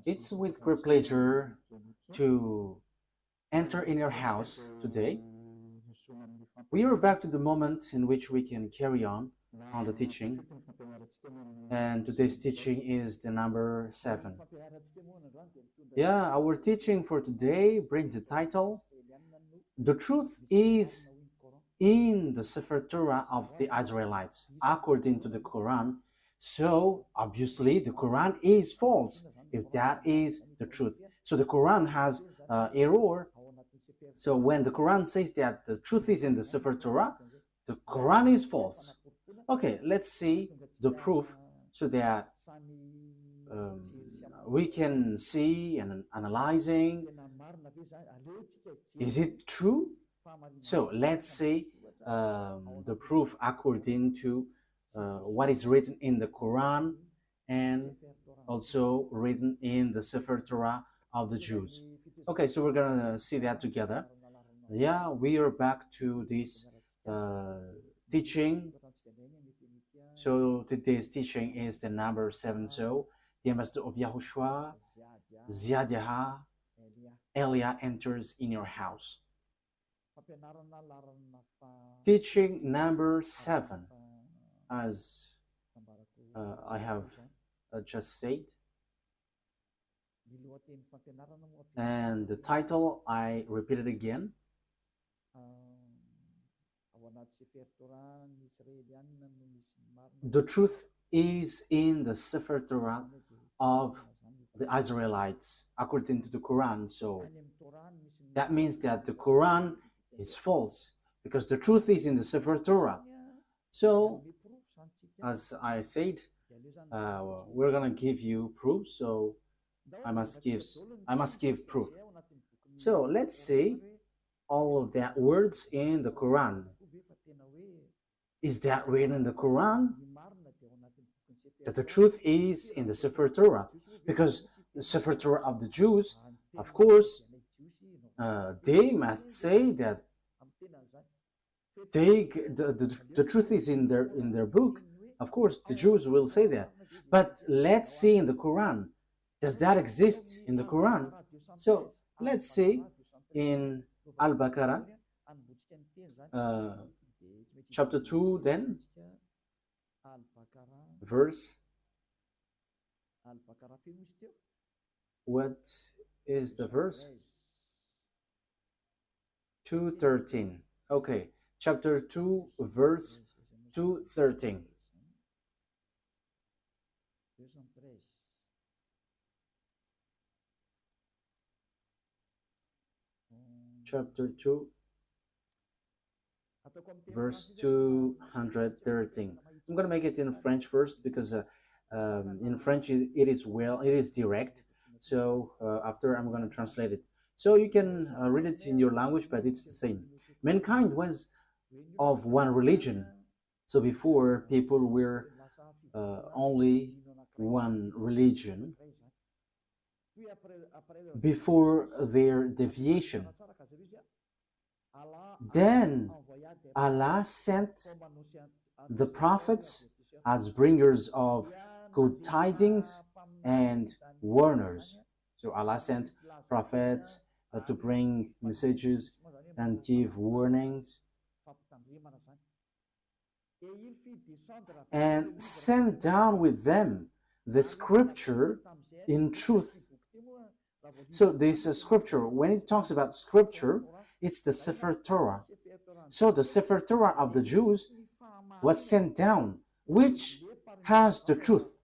It's with great pleasure to enter in your house today. We are back to the moment in which we can carry on the teaching, and today's teaching is the number 7. Yeah, our teaching for today brings the title, The Truth is in the Sefer Torah of the Israelites, according to the Quran. So, obviously, the Quran is false, if that is the truth. So, the Quran has error. So, when the Quran says that the truth is in the Sefer Torah, the Quran is false. Okay, let's see the proof so that we can see and analyzing, is it true? So let's see the proof according to what is written in the Quran and also written in the Sefer Torah of the Jews. Okay, so we're gonna see that together. Yeah, we are back to this teaching. So today's teaching is the number 7. So the ambassador of YAHOSHUAH, YAHVAH, Elia enters in your house. Teaching number 7, as I have just said, and the title I repeat it again. The truth is in the Sefer Torah of the Israelites, according to the Quran. So that means that the Quran is false, because the truth is in the Sefer Torah. So, as I said, we're gonna give you proof. So I must give proof. So let's see all of that words in the Quran. Is that written in the Quran? That the truth is in the Sefer Torah, because the Sefer Torah of the Jews, of course, they must say that the truth is in their book. Of course, the Jews will say that. But let's see in the Quran. Does that exist in the Quran? So let's see in Al-Baqarah, chapter 2, then, verse. What is the verse? 2:13. Okay, chapter 2, verse 2:13. Chapter 2, verse 213. I'm going to make it in French first, because in French it is direct. So after I'm going to translate it. So you can read it in your language, but it's the same. Mankind was of one religion. So before, people were only one religion before their deviation. Then Allah sent the prophets as bringers of good tidings and warners. So Allah sent prophets to bring messages and give warnings, and sent down with them the scripture in truth. So this scripture, when it talks about scripture, it's the Sefer Torah. So the Sefer Torah of the Jews was sent down, which has the truth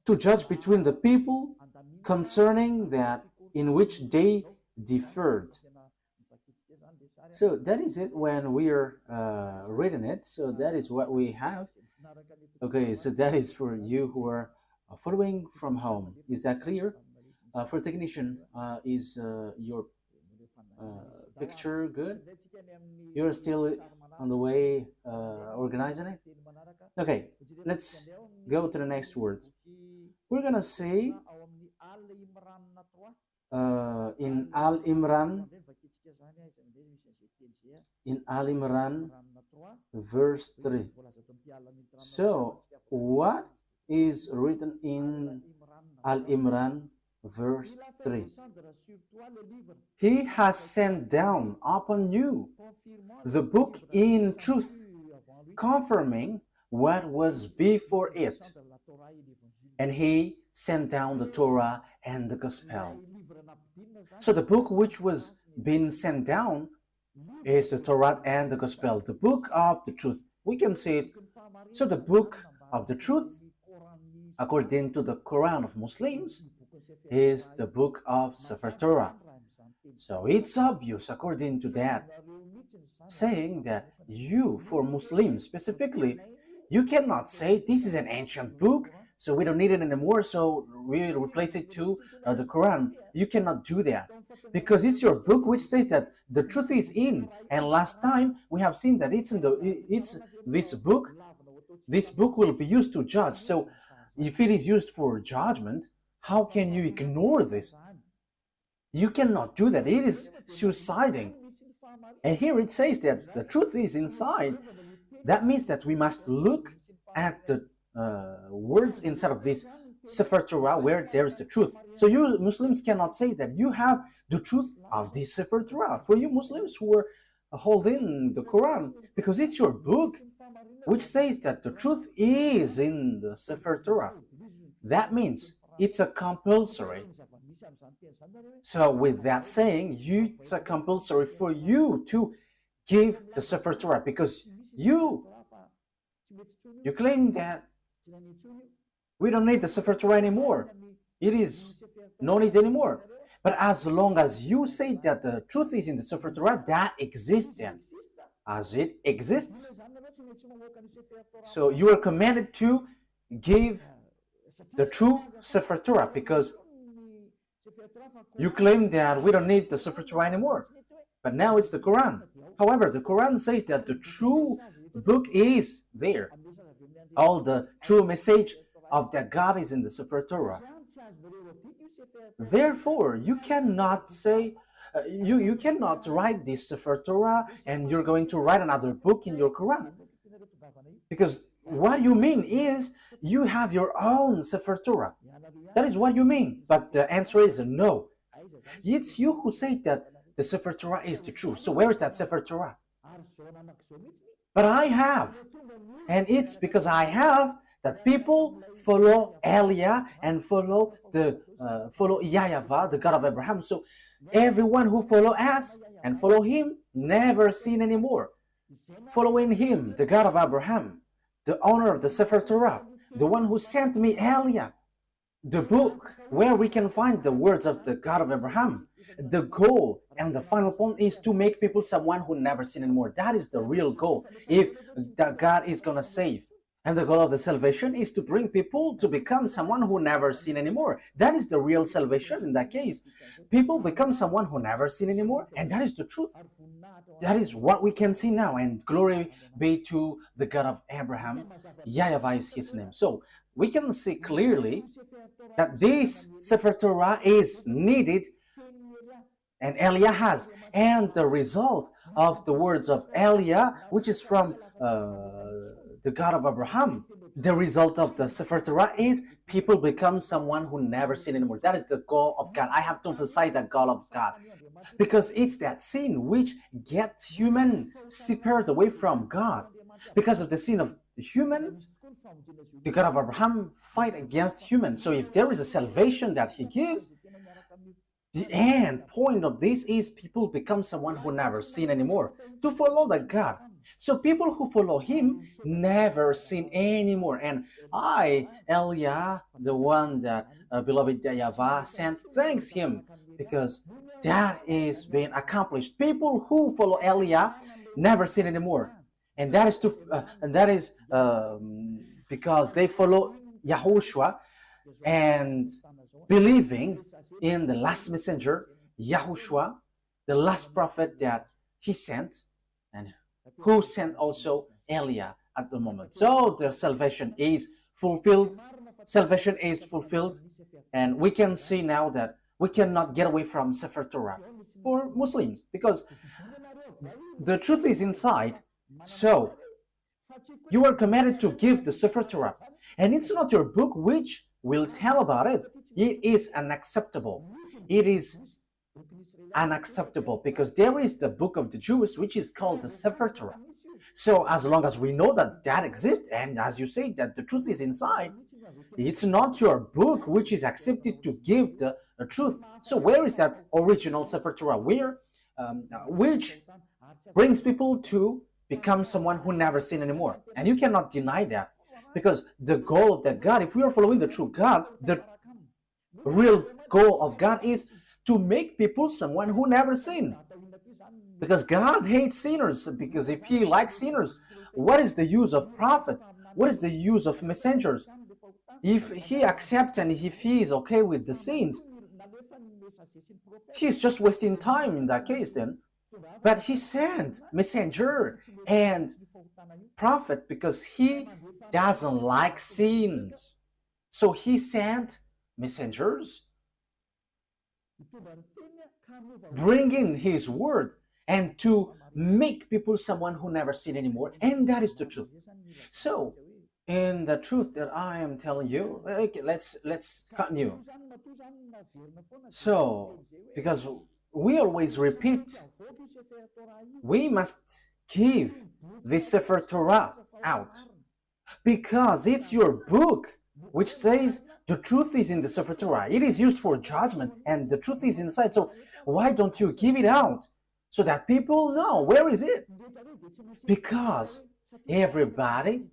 to judge between the people concerning that in which they differed. So that is it when we are reading it. So that is what we have. Okay, so that is for you who are following from home. Is that clear? For technician, is your picture good? You're still on the way organizing it? Okay, let's go to the next word. We're gonna say in Al-Imran, verse 3. So what is written in Al-Imran verse 3. He has sent down upon you the book in truth, confirming what was before it. And he sent down the Torah and the Gospel. So the book which was being sent down is the Torah and the Gospel, the book of the truth. We can see it. So the book of the truth, according to the Quran of Muslims, is the book of Sefer Torah. So it's obvious, according to that, saying that you, for Muslims specifically, you cannot say this is an ancient book, so we don't need it anymore, so we replace it to the Quran. You cannot do that, because it's your book which says that the truth is in. And last time we have seen that it's this book. This book will be used to judge. So if it is used for judgment, how can you ignore this? You cannot do that. It is suiciding. And here it says that the truth is inside. That means that we must look at the words inside of this Sefer Torah where there is the truth. So you Muslims cannot say that you have the truth of this Sefer Torah. For you Muslims who are holding the Quran, because it's your book which says that the truth is in the Sefer Torah. That means it's a compulsory. So with that saying, it's a compulsory for you to give the Sefer Torah, because you claim that we don't need the Sefer Torah anymore. It is no need anymore. But as long as you say that the truth is in the Sefer Torah, that exists then, as it exists. So you are commanded to give the true Sefer Torah, because you claim that we don't need the Sefer Torah anymore. But now it's the Quran. However, the Quran says that the true book is there. All the true message of that God is in the Sefer Torah. Therefore, you cannot say, you cannot write this Sefer Torah and you're going to write another book in your Quran. Because what you mean is you have your own Sefer Torah. That is what you mean. But the answer is no. It's you who say that the Sefer Torah is the truth. So where is that Sefer Torah? But I have. And it's because I have that people follow Elia and follow YAHVAH, the God of Abraham. So everyone who follow us and follow him never sin anymore. Following him, the God of Abraham, the owner of the Sefer Torah, the one who sent me Elia, the book where we can find the words of the God of Abraham. The goal and the final point is to make people someone who never sin anymore. That is the real goal, if that God is going to save. And the goal of the salvation is to bring people to become someone who never sin anymore. That is the real salvation in that case. People become someone who never sin anymore, and that is the truth. That is what we can see now, and glory be to the God of Abraham. YAHVAH is his name. So we can see clearly that this Sefer Torah is needed, and Elia has. And the result of the words of Elia, which is from the God of Abraham, the result of the Sefer Torah is people become someone who never sin anymore. That is the goal of God. I have to emphasize that goal of God, because it's that sin which gets human separated away from God. Because of the sin of the human, the God of Abraham fight against humans. So if there is a salvation that he gives, the end point of this is people become someone who never sin anymore, to follow the God. So people who follow him never sin anymore. And I, Elia, the one that beloved YAHVAH sent, thanks him, because that is being accomplished. People who follow Elia never sin anymore. And that is because they follow YAHOSHUAH and believing in the last messenger, YAHOSHUAH, the last prophet that he sent, and who sent also Elia at the moment. So the salvation is fulfilled. Salvation is fulfilled. And we can see now that we cannot get away from Sefer Torah for Muslims, because the truth is inside. So you are commanded to give the Sefer Torah. And it's not your book which will tell about it. It is unacceptable. It is unacceptable because there is the book of the Jews which is called the Sefer Torah. So as long as we know that that exists, and as you say that the truth is inside, it's not your book which is accepted to give the truth. So where is that original Sefer Torah? Where, which brings people to become someone who never sin anymore. And you cannot deny that, because the goal of that God, if we are following the true God, the real goal of God is to make people someone who never sin. Because God hates sinners, because if he likes sinners, what is the use of prophet? What is the use of messengers? If he accepts and if he is okay with the sins, he's just wasting time in that case then. But he sent messenger and prophet because he doesn't like sins. So he sent messengers bringing his word and to make people someone who never sin anymore. And that is the truth. So in the truth that I am telling you, okay, let's continue. So because we always repeat, we must give the Sefer Torah out because it's your book which says the truth is in the Sefer Torah. It is used for judgment and the truth is inside. So why don't you give it out so that people know where is it? Because everybody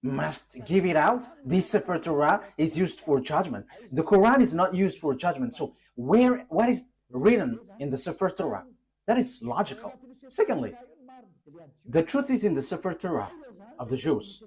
must give it out. The Sefer Torah is used for judgment. The Quran is not used for judgment. So what is written in the Sefer Torah? That is logical. Secondly, the truth is in the Sefer Torah of the Jews.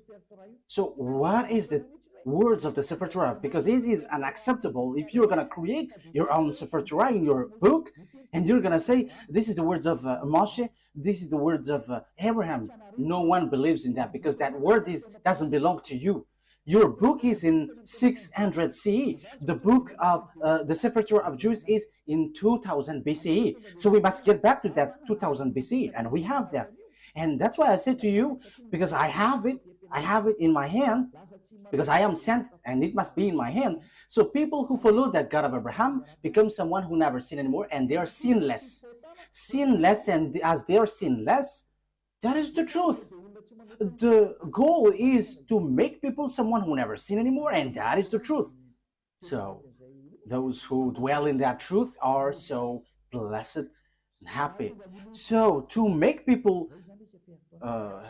So what is the words of the Sefer Torah? Because it is unacceptable if you're going to create your own Sefer Torah in your book and you're going to say, this is the words of Moshe, this is the words of Abraham. No one believes in that because that word doesn't belong to you. Your book is in 600 CE. The book of the Sefer Torah of Jews is in 2000 BCE. So we must get back to that 2000 BCE, and we have that. And that's why I said to you, because I have it in my hand, because I am sent and it must be in my hand. So people who follow that God of Abraham become someone who never sin anymore, and they are sinless. Sinless, and as they are sinless, that is the truth. The goal is to make people someone who never sin anymore, and that is the truth. So those who dwell in that truth are so blessed and happy. So to make people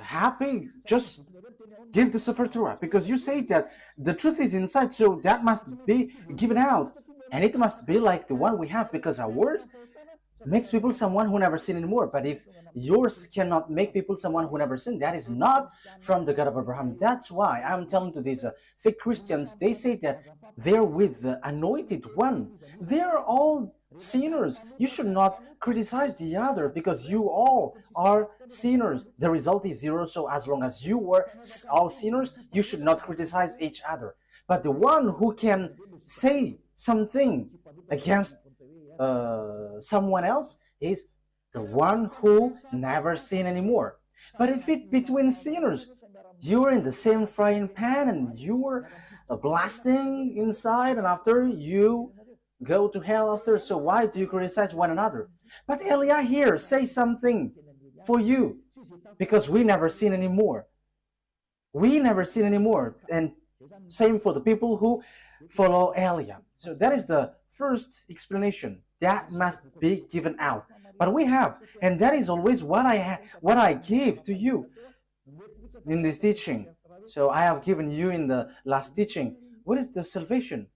happy, just give the Sefer Torah, because you say that the truth is inside, so that must be given out, and it must be like the one we have, because ours makes people someone who never sin anymore. But if yours cannot make people someone who never sin, that is not from the God of Abraham. That's why I'm telling to these fake Christians, they say that they're with the anointed one. They're all sinners. You should not criticize the other because you all are sinners. The result is zero. So as long as you were all sinners, you should not criticize each other. But the one who can say something against someone else is the one who never sin anymore. But if it between sinners, you're in the same frying pan and you're blasting inside, and after you go to hell after, so why do you criticize one another? But Elia here says something for you, because we never sin anymore. We never sin anymore, and same for the people who follow Elia. So that is the first explanation. That must be given out. But we have, and that is always what I give to you in this teaching. So I have given you in the last teaching. What is the salvation?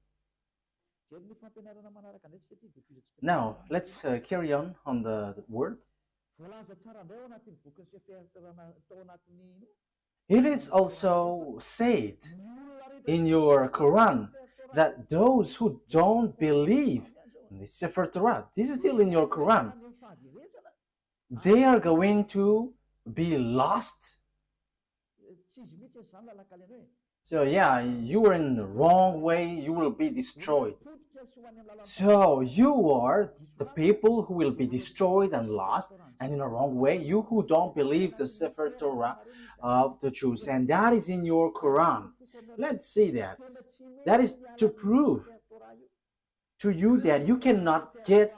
Now, let's carry on the word. It is also said in your Quran that those who don't believe in the Sefer Torah, this is still in your Quran, they are going to be lost. So yeah, you were in the wrong way, you will be destroyed. So you are the people who will be destroyed and lost and in a wrong way, you who don't believe the Sefer Torah of the Jews, and that is in your Quran. Let's see that. That is to prove to you that you cannot get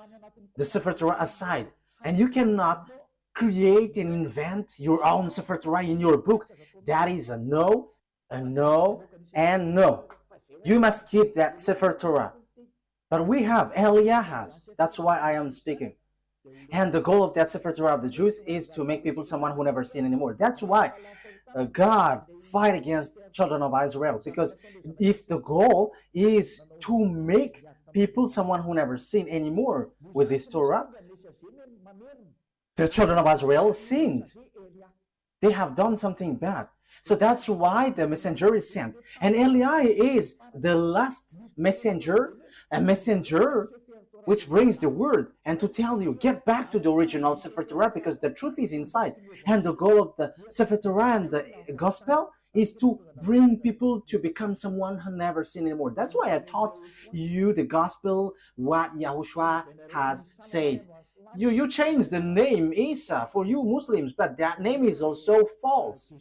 the Sefer Torah aside, and you cannot create and invent your own Sefer Torah in your book. That is a no, and no. You must keep that Sefer Torah. But we have, Eliah has. That's why I am speaking. And the goal of that Sefer Torah of the Jews is to make people someone who never sin anymore. That's why God fight against children of Israel. Because if the goal is to make people someone who never sin anymore with this Torah, the children of Israel sinned. They have done something bad. So that's why the messenger is sent. And Eli is the last messenger, a messenger which brings the word and to tell you, get back to the original Sefer Torah because the truth is inside. And the goal of the Sefer Torah and the gospel is to bring people to become someone who never sinned anymore. That's why I taught you the gospel, what YAHOSHUAH has said. You changed the name Isa for you Muslims, but that name is also false.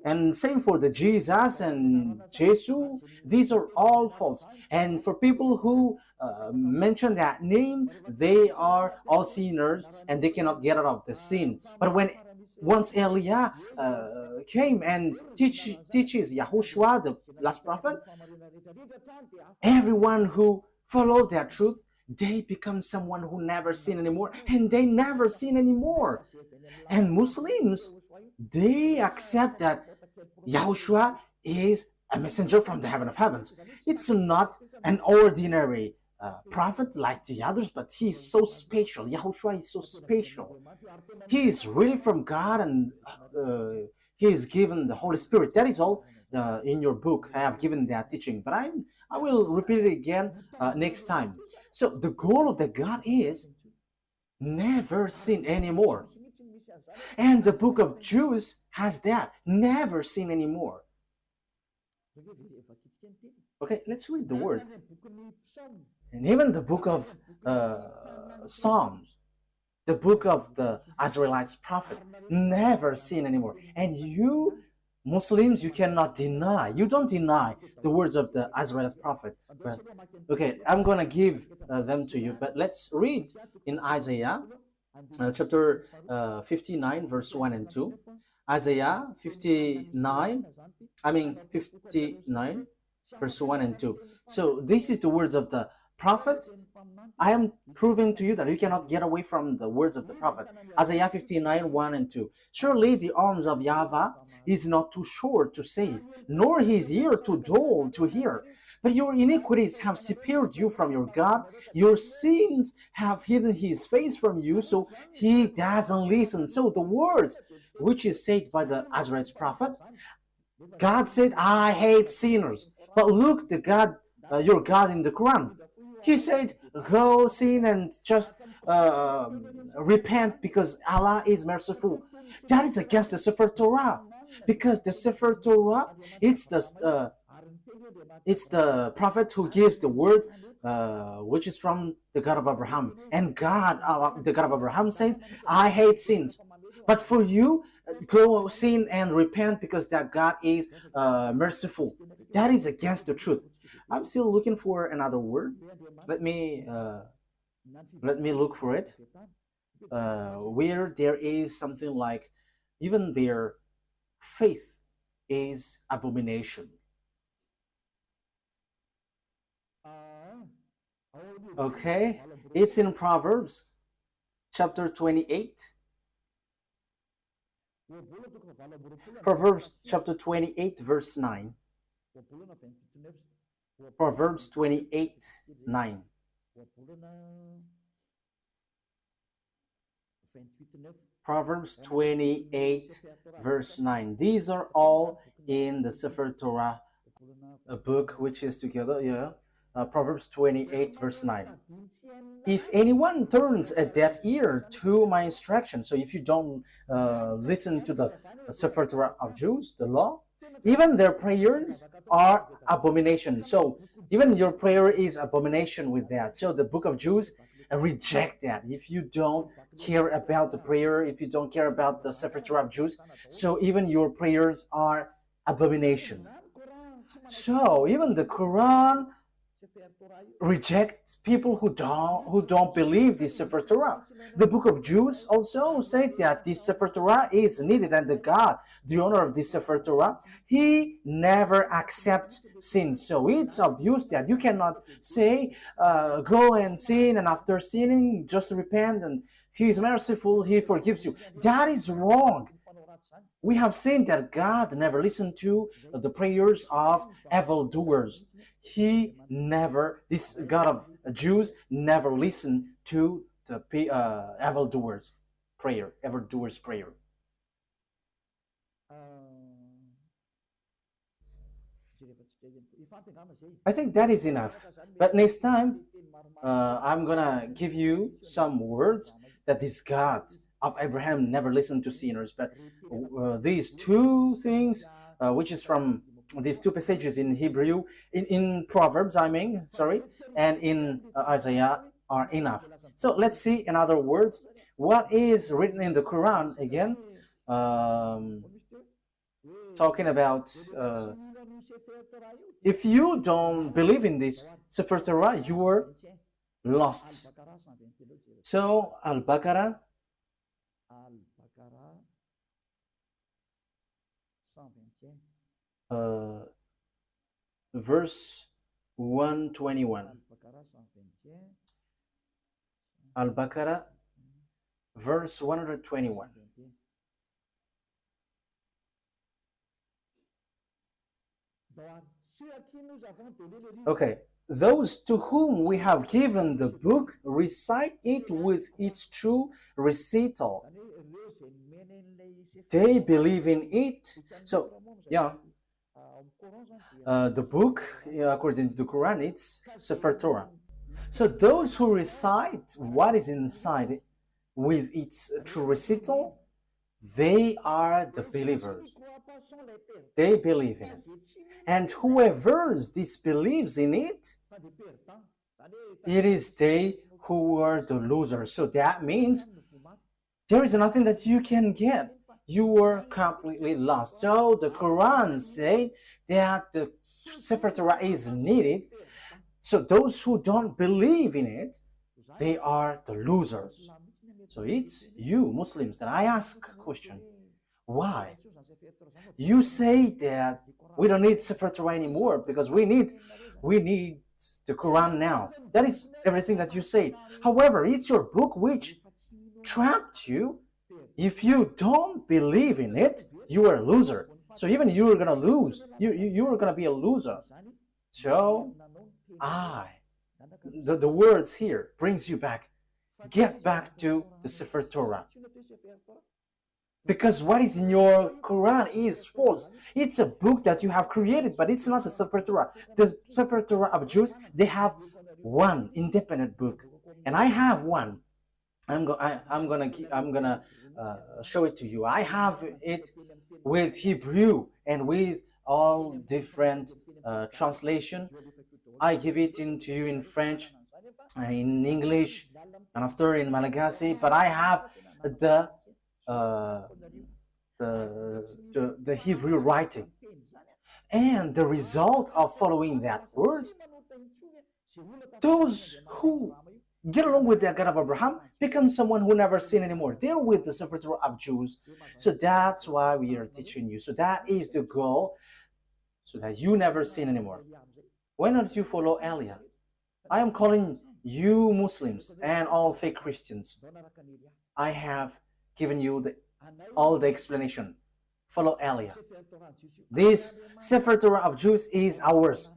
And same for the Jesus and Jesus, these are all false. And for people who mention that name, they are all sinners and they cannot get out of the sin. But once Eliah came and teaches YAHOSHUAH, the last prophet, everyone who follows that truth, they become someone who never sin anymore, and they never sin anymore. And Muslims, they accept that YAHOSHUAH is a messenger from the heaven of heavens. It's not an ordinary prophet like the others, but he is so special. YAHOSHUAH is so special. He is really from God, and he is given the Holy Spirit. That is all in your book. I have given that teaching, but I will repeat it again next time. So the goal of the God is never sin anymore. And the book of Jews has that, never sin anymore. Okay, let's read the word. And even the book of Psalms, the book of the Israelites prophet, never sin anymore. And you Muslims, you cannot deny. You don't deny the words of the Israelite prophet. But okay, I'm gonna give them to you. But let's read in Isaiah chapter 59, verse 1 and 2. Isaiah 59, verse 1 and 2. So this is the words of the prophet. I am proving to you that you cannot get away from the words of the prophet. Isaiah 59, 1 and 2. Surely the arms of YAHVAH is not too short to save, nor his ear too dull to hear. But your iniquities have separated you from your God. Your sins have hidden his face from you, so he doesn't listen. So the words which is said by the Israelite prophet, God said, I hate sinners. But look, the God, your God in the Quran, he said, go sin and just repent because Allah is merciful. That is against the Sefer Torah, because the Sefer Torah, it's the prophet who gives the word, which is from the God of Abraham. And God, the God of Abraham said, I hate sins. But for you, go sin and repent because that God is merciful. That is against the truth. I'm still looking for another word. Let me look for it. Where there is something like, even their faith is abomination. Okay, it's in Proverbs chapter 28. Proverbs chapter 28, verse 9. Proverbs 28, 9. Proverbs 28, verse 9. These are all in the Sefer Torah, a book which is together, Proverbs 28, verse 9. If anyone turns a deaf ear to my instruction, so if you don't listen to the Sefer Torah of Jews, the law, even their prayers are abomination. So even your prayer is abomination with that. So the book of Jews reject that. If you don't care about the prayer, if you don't care about the Sefer Torah of Jews, so even your prayers are abomination. So even the Quran reject people who don't believe this Sefer Torah. The book of Jews also said that this Sefer Torah is needed, and the God, the owner of this Sefer Torah, he never accepts sin. So it's obvious that you cannot say go and sin, and after sinning just repent and he is merciful, he forgives you. That is wrong. We have seen that God never listened to the prayers of evildoers. He never, this God of Jews, never listened to the evildoers' prayer. I think that is enough. But next time, I'm gonna give you some words that this God of Abraham never listened to sinners. But these two things, which is from these two passages in Hebrew, in Proverbs, and in Isaiah are enough. So let's see, in other words, what is written in the Quran again, talking about if you don't believe in this Sefer Torah, you are lost. So Al-Baqarah verse 121. Al-Baqarah verse 121. Okay, those to whom we have given the book recite it with its true recital. They believe in it. So, yeah, the book, according to the Quran, it's Sefer Torah. So those who recite what is inside it with its true recital, they are the believers. They believe in it. And whoever disbelieves in it, it is they who are the losers. So that means there is nothing that you can get. You are completely lost. So the Quran says that the Sefer Torah is needed. So those who don't believe in it, they are the losers. So it's you, Muslims, that I ask a question. Why? You say that we don't need Sefer Torah anymore because we need the Quran now. That is everything that you say. However, it's your book which trapped you. If you don't believe in it, you are a loser. So even you are gonna lose. You are gonna be a loser. So the words here brings you back. Get back to the Sefer Torah. Because what is in your Quran is false. It's a book that you have created, but it's not the Sefer Torah. The Sefer Torah of Jews, they have one independent book, and I have one. I'm gonna show it to you. I have it with Hebrew and with all different translation. I give it into you in French, in English, and after in Malagasy. But I have the Hebrew writing, and the result of following that word, those who get along with the God of Abraham become someone who never sin anymore. They're with the Sefer Torah of Jews. So that's why we are teaching you. So that is the goal, so that you never sin anymore. Why not you follow Elia? I am calling you Muslims and all fake Christians. I have given you all the explanation. Follow Elia. This Sefer Torah of Jews is ours.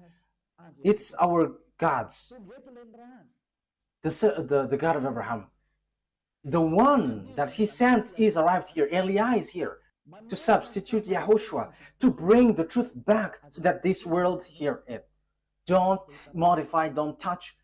It's our God's. The God of Abraham. The one that he sent is arrived here. Elia is here to substitute YAHOSHUAH, to bring the truth back so that this world hear it. Don't modify, don't touch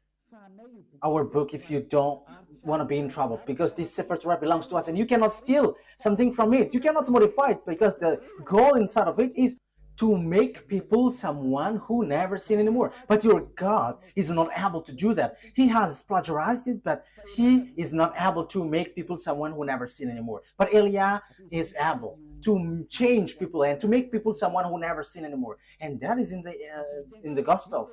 our book if you don't want to be in trouble, because this Sefer Torah belongs to us and you cannot steal something from it. You cannot modify it, because the goal inside of it is to make people someone who never sin anymore. But your God is not able to do that. He has plagiarized it, but he is not able to make people someone who never sin anymore. But Elia is able. to change people and to make people someone who never sin anymore. And that is in the gospel.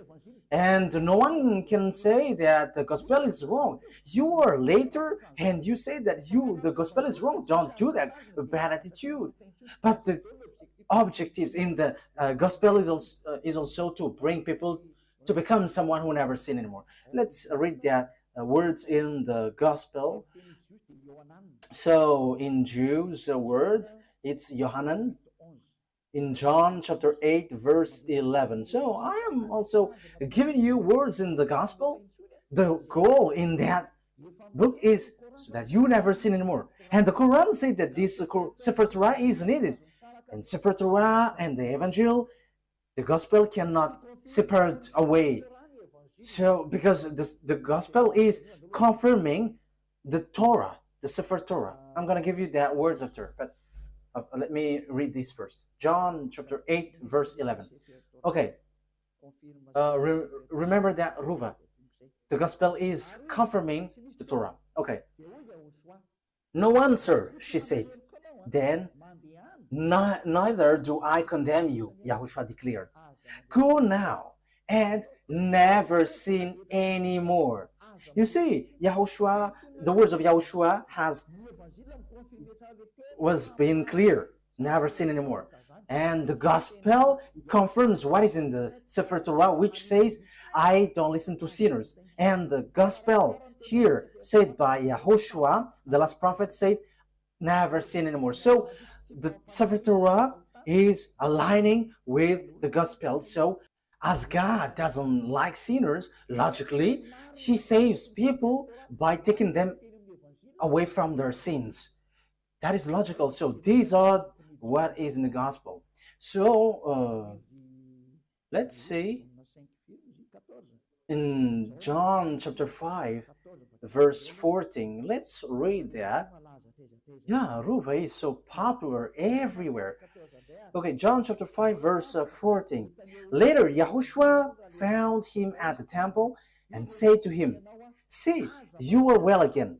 And no one can say that the gospel is wrong. You are later and you say that the gospel is wrong. Don't do that. A bad attitude. But the objectives in the gospel is also to bring people to become someone who never sin anymore. Let's read that words in the gospel. So in Jews, the word, it's Yohanan. In John chapter 8, verse 11. So I am also giving you words in the gospel. The goal in that book is so that you never sin anymore. And the Quran said that this Sefer Torah is needed. And Sefer Torah and the Evangel, the gospel cannot separate away. So because the gospel is confirming the Torah, the Sefer Torah. I'm going to give you that words after, but let me read this first. John chapter 8, verse 11. Okay. Remember that, Ruva. The gospel is confirming the Torah. Okay. No answer, she said. Then, neither do I condemn you, YAHOSHUAH declared. Go now and never sin anymore. You see, YAHOSHUAH, the words of YAHOSHUAH was being clear, never sin anymore. And the gospel confirms what is in the Sefer Torah, which says, I don't listen to sinners. And the gospel here said by YAHOSHUAH, the last prophet, said, never sin anymore. So the Sefer Torah is aligning with the gospel. So as God doesn't like sinners, logically, he saves people by taking them away from their sins. That is logical. So these are what is in the gospel. So let's see in John chapter 5 verse 14. Let's read that. Yeah, Ruva is so popular everywhere. Okay, John chapter 5 verse 14. Later YAHOSHUAH found him at the temple and said to him, see, you are well again.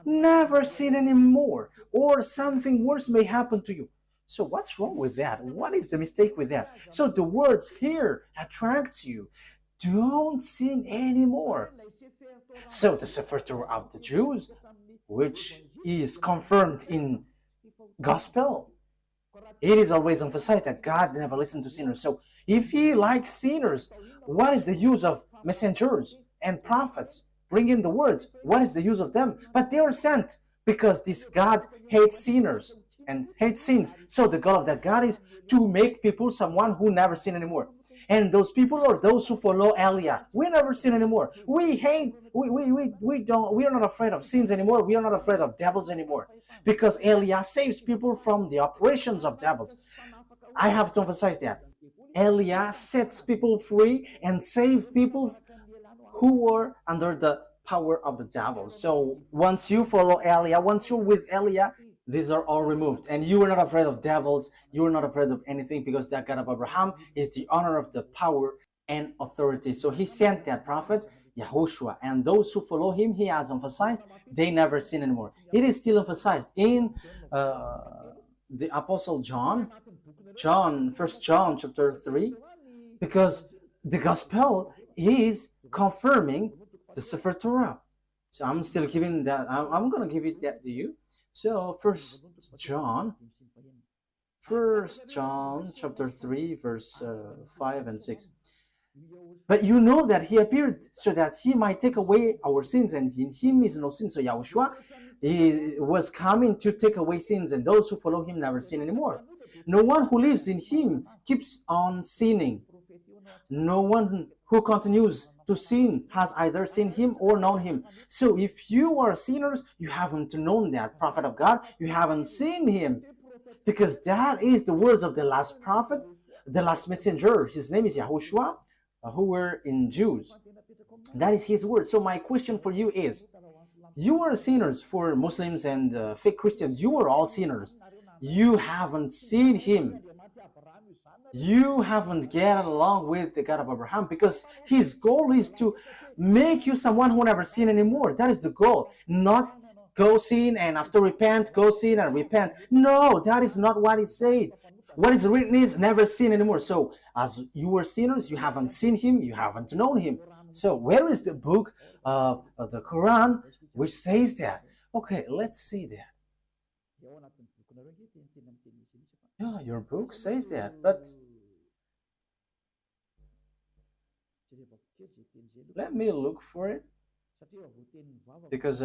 Never sin anymore, or something worse may happen to you. So what's wrong with that? What is the mistake with that? So the words here attracts you. Don't sin anymore. So the Sefer Torah of the Jews, which is confirmed in gospel, it is always emphasized that God never listened to sinners. So if he likes sinners, what is the use of messengers and prophets? Bring in the words. What is the use of them? But they are sent because this God hates sinners and hates sins. So the goal of that God is to make people someone who never sin anymore. And those people are those who follow Eliah. We never sin anymore. We are not afraid of sins anymore. We are not afraid of devils anymore. Because Eliah saves people from the operations of devils. I have to emphasize that. Eliah sets people free and saves people who are under the power of the devil. So once you follow Eliah, once you're with Eliah, these are all removed. And you are not afraid of devils. You are not afraid of anything because that God of Abraham is the honor of the power and authority. So he sent that prophet, YAHOSHUAH. And those who follow him, he has emphasized, they never sin anymore. It is still emphasized in the Apostle John, 1 John chapter 3, because the gospel is confirming the Sefer Torah. So I'm still giving that, I'm going to give it that to you. So 1 John chapter 3 verse 5 and 6. But you know that he appeared so that he might take away our sins, and in him is no sin. So YAHOSHUAH was coming to take away sins, and those who follow him never sin anymore. No one who lives in him keeps on sinning. No one who continues to sin has either seen him or known him. So if you are sinners, you haven't known that prophet of God, you haven't seen him, because that is the words of the last prophet, the last messenger. His name is YAHOSHUAH, who were in Jews. That is his word. So my question for you is, you are sinners. For Muslims and fake Christians, you are all sinners. You haven't seen him. You haven't get along with the God of Abraham, because his goal is to make you someone who never sin anymore. That is the goal, not go sin, and after repent, go sin and repent. No, that is not what it said. What is written is never sin anymore. So as you were sinners, you haven't seen him, you haven't known him. So where is the book of the Quran which says that? Okay, let's see that. Yeah, your book says that, but let me look for it, because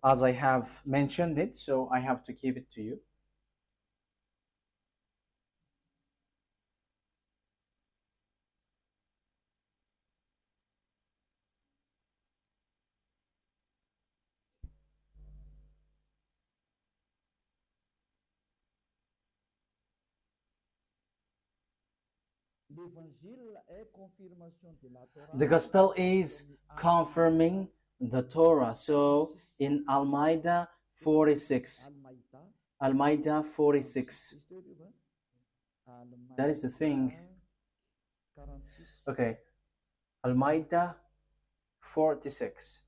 as I have mentioned it, so I have to give it to you. The gospel is confirming the Torah. So in Al-Ma'idah 46, Al-Ma'idah 46, that is the thing. Okay, Al-Ma'idah 46.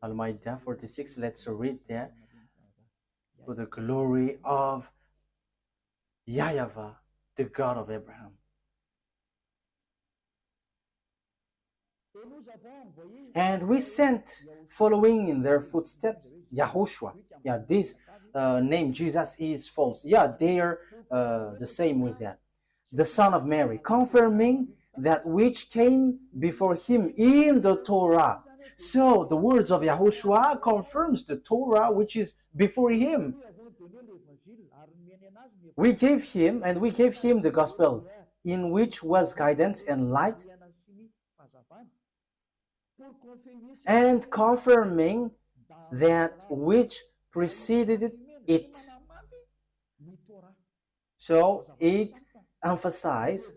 Al-Ma'idah 46, let's read that. For the glory of YAHVAH, the God of Abraham. And we sent, following in their footsteps, YAHOSHUAH. Yeah, this name Jesus is false. Yeah, they are the same with that. The son of Mary, confirming that which came before him in the Torah. So the words of YAHOSHUAH confirms the Torah which is before him. We gave him the gospel, in which was guidance and light, and confirming that which preceded it. So it emphasizes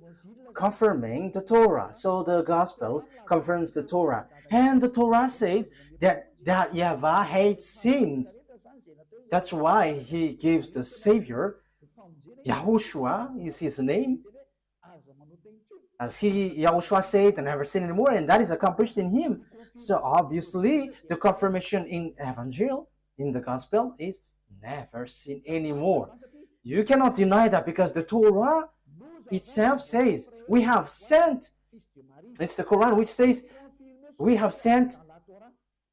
confirming the Torah. So the gospel confirms the Torah. And the Torah said that YAHVAH hates sins. That's why he gives the Savior. YAHOSHUAH is his name. As YAHOSHUAH said, I never sin anymore, and that is accomplished in him. So obviously, the confirmation in Evangel, in the Gospel, is never sin anymore. You cannot deny that, because the Torah itself says, we have sent, it's the Quran which says, we have sent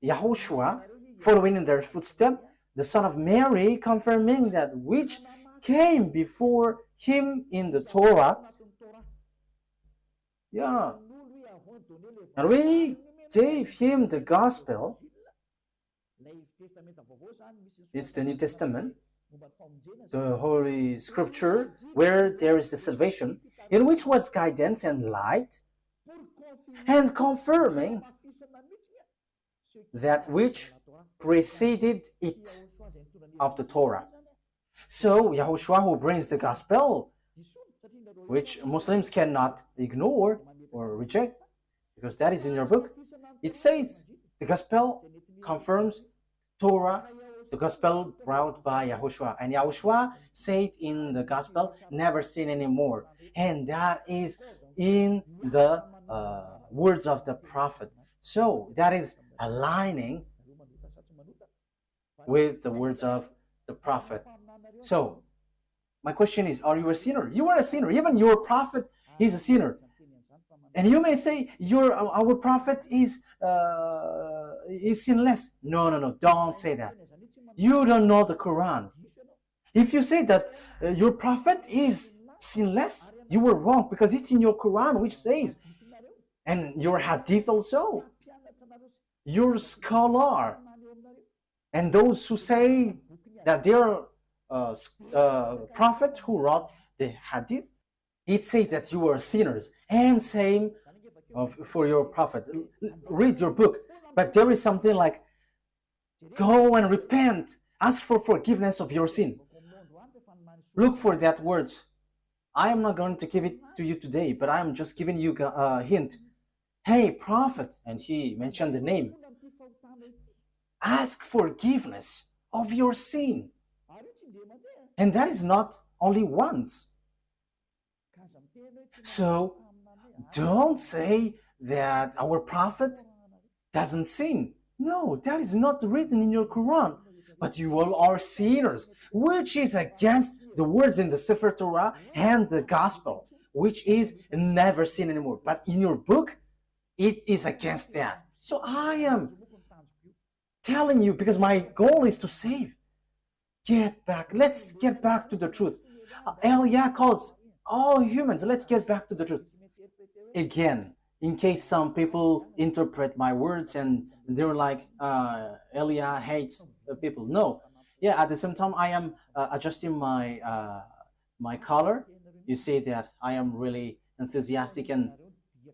YAHOSHUAH, following in their footsteps, the son of Mary, confirming that which came before him in the Torah. Yeah. And we gave him the gospel. It's the New Testament, the Holy Scripture, where there is the salvation, in which was guidance and light, and confirming that which preceded it of the Torah. So YAHOSHUAH, who brings the gospel, which Muslims cannot ignore or reject, because that is in your book, it says the gospel confirms Torah, the gospel brought by YAHOSHUAH. And YAHOSHUAH said in the gospel, never sin anymore. And that is in the words of the prophet. So that is aligning with the words of the prophet. So my question is, are you a sinner? You are a sinner. Even your prophet is a sinner. And you may say, our prophet is sinless. No, don't say that. You don't know the Quran. If you say that your prophet is sinless, you were wrong, because it's in your Quran which says, and your hadith also, your scholar, and those who say that they're prophet who wrote the hadith, it says that you are sinners. And same for your prophet. Read your book. But there is something like, go and repent, ask for forgiveness of your sin. Look for that words. I am not going to give it to you today, but I am just giving you a hint. Hey, prophet, and he mentioned the name. Ask forgiveness of your sin. And that is not only once. So don't say that our prophet doesn't sin. No, that is not written in your Quran. But you all are sinners, which is against the words in the Sefer Torah and the Gospel, which is never sin anymore. But in your book, it is against that. So I am telling you, because my goal is to save. Get back. Let's get back to the truth. Eliah calls all humans, let's get back to the truth. Again, in case some people interpret my words and they're like, Eliah hates people. No. Yeah, at the same time, I am adjusting my color. You see that I am really enthusiastic and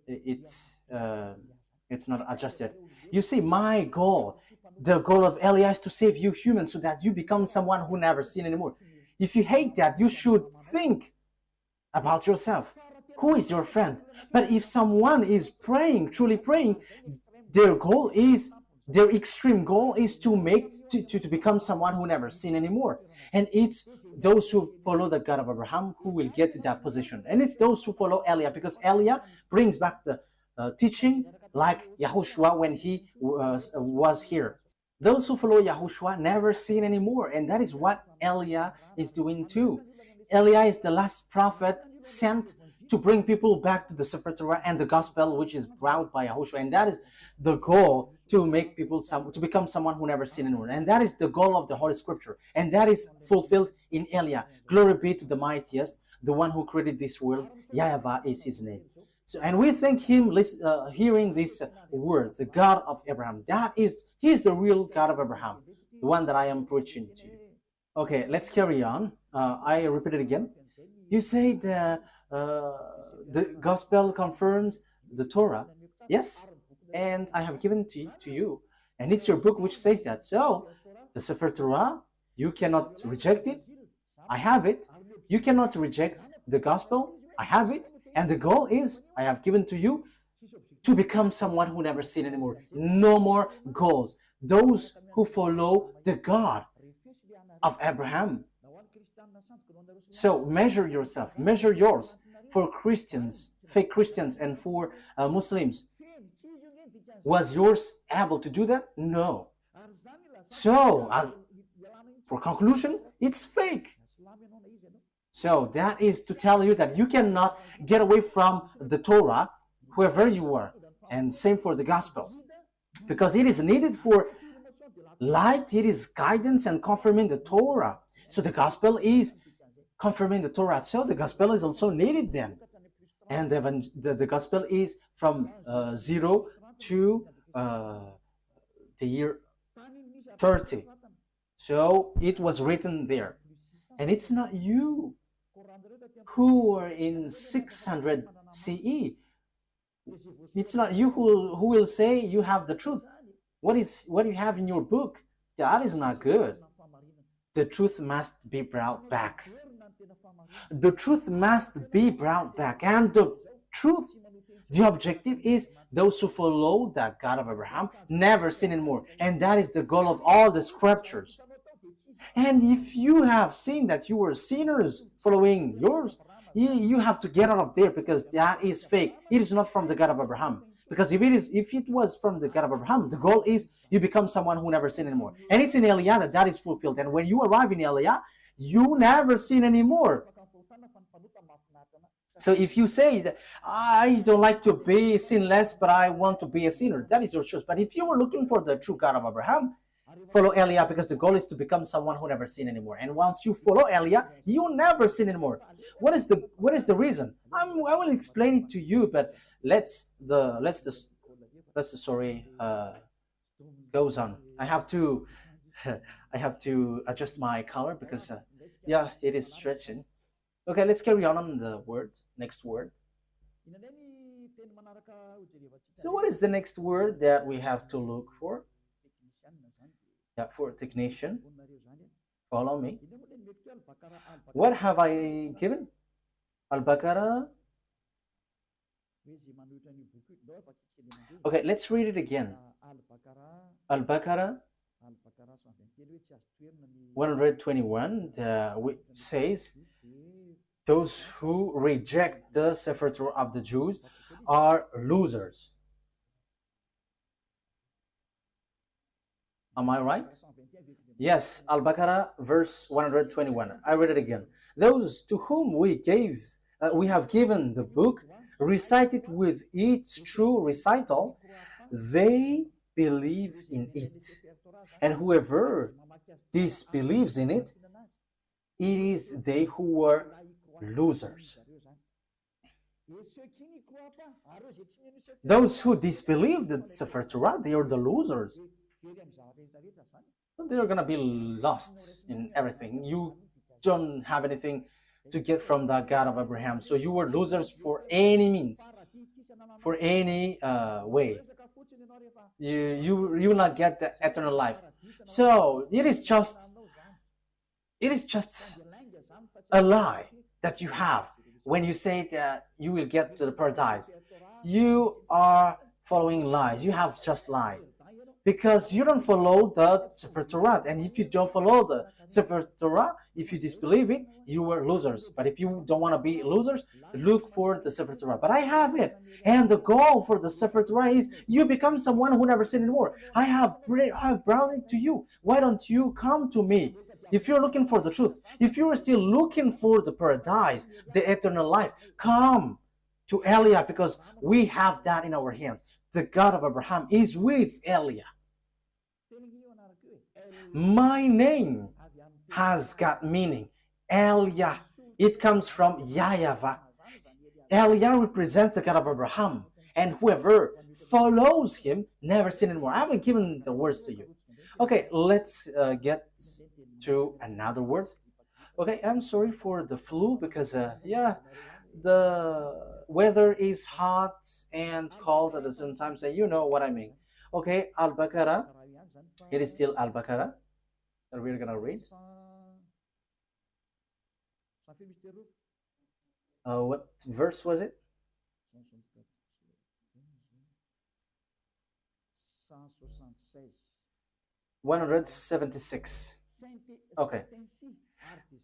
it's not adjusted. You see, my goal, the goal of Eliah is to save you humans so that you become someone who never sin anymore. If you hate that, you should think about yourself. Who is your friend? But if someone is praying, truly praying, their goal is, their extreme goal is to become someone who never sin anymore. And it's those who follow the God of Abraham who will get to that position. And it's those who follow Eliah, because Eliah brings back the teaching like YAHOSHUAH when he was here. Those who follow YAHOSHUAH never sin anymore, and that is what Eliah is doing too. Eliah is the last prophet sent to bring people back to the Sefer Torah and the Gospel, which is brought by YAHOSHUAH, and that is the goal, to make people to become someone who never sin anymore. And that is the goal of the Holy Scripture, and that is fulfilled in Eliah. Glory be to the mightiest, the one who created this world. YAHVAH is his name. So, and we thank him hearing these words, the God of Abraham. He is the real God of Abraham, the one that I am preaching to you. Okay, let's carry on. I repeat it again. You say the Gospel confirms the Torah. Yes, and I have given to you, and it's your book which says that. So the Sefer Torah, you cannot reject it. I have it. You cannot reject the Gospel. I have it. And the goal is, I have given to you, to become someone who never sin anymore. No more goals. Those who follow the God of Abraham. So measure yourself, measure yours. For Christians, fake Christians, and for Muslims, was yours able to do that? No. So, for conclusion, it's fake. So that is to tell you that you cannot get away from the Torah, whoever you are. And same for the Gospel. Because it is needed for light, it is guidance and confirming the Torah. So the Gospel is confirming the Torah. So the Gospel is also needed then. And the Gospel is from 0 to the year 30. So it was written there. And it's not you who are in 600 CE. It's not you who will say you have the truth. What you have in your book, that is not good. The truth must be brought back. The truth must be brought back. And the truth, the objective is those who follow the God of Abraham never sin anymore. And that is the goal of all the scriptures. And if you have seen that you were sinners following yours, you have to get out of there, because that is fake. It is not from the God of Abraham. Because if it was from the God of Abraham, the goal is you become someone who never sin anymore. And it's in Eliah that is fulfilled. And when you arrive in Eliah, you never sin anymore. So if you say that I don't like to be sinless, but I want to be a sinner, that is your choice. But if you were looking for the true God of Abraham, follow Eliah, because the goal is to become someone who never sin anymore. And once you follow Eliah, you never sin anymore. What is the reason? I will explain it to you, but the story goes on. I have to adjust my color because yeah, it is stretching. Okay, let's carry on the word. Next word. So what is the next word that we have to look for? Yeah, for technician. Follow me. What have I given? Al-Baqarah. Okay, let's read it again. Al-Baqarah 121 says, those who reject the Sefer Torah of the Jews are losers. Am I right? Yes, Al-Baqarah, verse 121. I read it again. Those to whom we have given the book, recite it with its true recital, they believe in it. And whoever disbelieves in it, it is they who were losers. Those who disbelieve the Sefer Torah, they are the losers. They're going to be lost in everything. You don't have anything to get from the God of Abraham. So you were losers for any means, for any way. You will not get the eternal life. So it is just a lie that you have when you say that you will get to the paradise. You are following lies. You have just lied. Because you don't follow the Sefer Torah. And if you don't follow the Sefer Torah, if you disbelieve it, you were losers. But if you don't want to be losers, look for the Sefer Torah. But I have it. And the goal for the Sefer Torah is you become someone who never sin anymore. I have brought it to you. Why don't you come to me? If you're looking for the truth, if you're still looking for the paradise, the eternal life, come to Eliah, because we have that in our hands. The God of Abraham is with Eliah. My name has got meaning. Eliah. It comes from YAHVAH. Eliah represents the God of Abraham. And whoever follows him never sin anymore. I haven't given the words to you. Okay, let's get to another word. Okay, I'm sorry for the flu because, the weather is hot and cold at the same time, so you know what I mean. Okay, Al-Baqarah. It is still Al-Baqarah that we're gonna read. What verse was it? 176. Okay.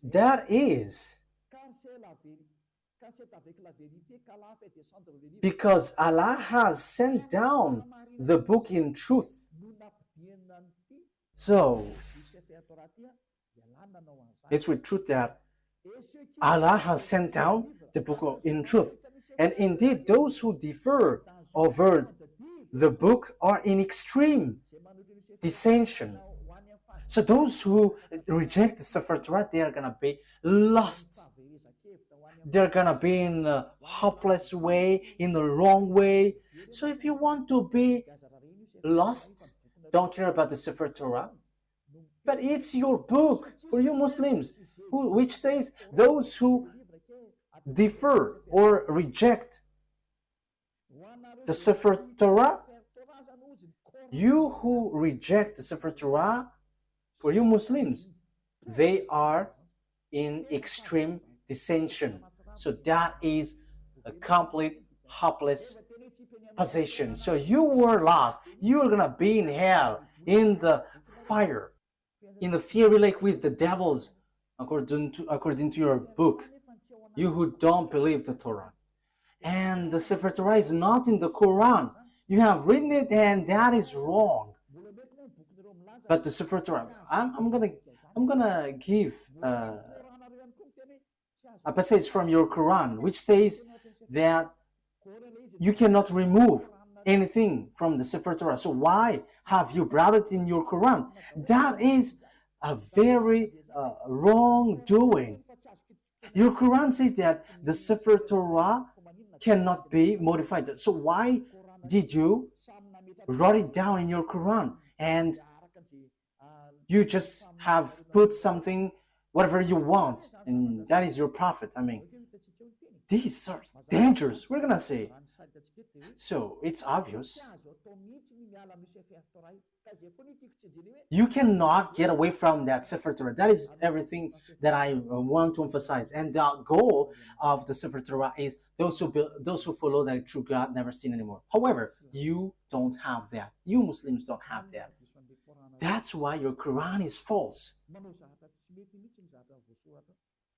That is because Allah has sent down the book in truth. So it's with truth that Allah has sent down the book in truth. And indeed, those who differ over the book are in extreme dissension. So those who reject the Sefer Torah, they are going to be lost. They're going to be in a hopeless way, in the wrong way. So if you want to be lost, don't care about the Sefer Torah. But it's your book for you Muslims, which says those who differ or reject the Sefer Torah, you who reject the Sefer Torah, for you Muslims, they are in extreme dissension. So that is a complete hopeless position. So you were lost. You are going to be in hell, in the fire, in the fiery lake with the devils, according to your book, you who don't believe the Torah. And the Sefer Torah is not in the Quran. You have written it, and that is wrong. But the Sefer Torah, I'm gonna give a passage from your Quran which says that you cannot remove anything from the Sefer Torah. So why have you brought it in your Quran? That is a very wrongdoing. Your Quran says that the Sefer Torah cannot be modified. So why did you write it down in your Quran and you just have put something, whatever you want, and that is your prophet? I mean, these are dangerous, we're gonna say. So it's obvious. You cannot get away from that Sefer Torah. That is everything that I want to emphasize. And the goal of the Sefer Torah is those who follow the true God never sin anymore. However, you don't have that. You Muslims don't have that. That's why your Quran is false.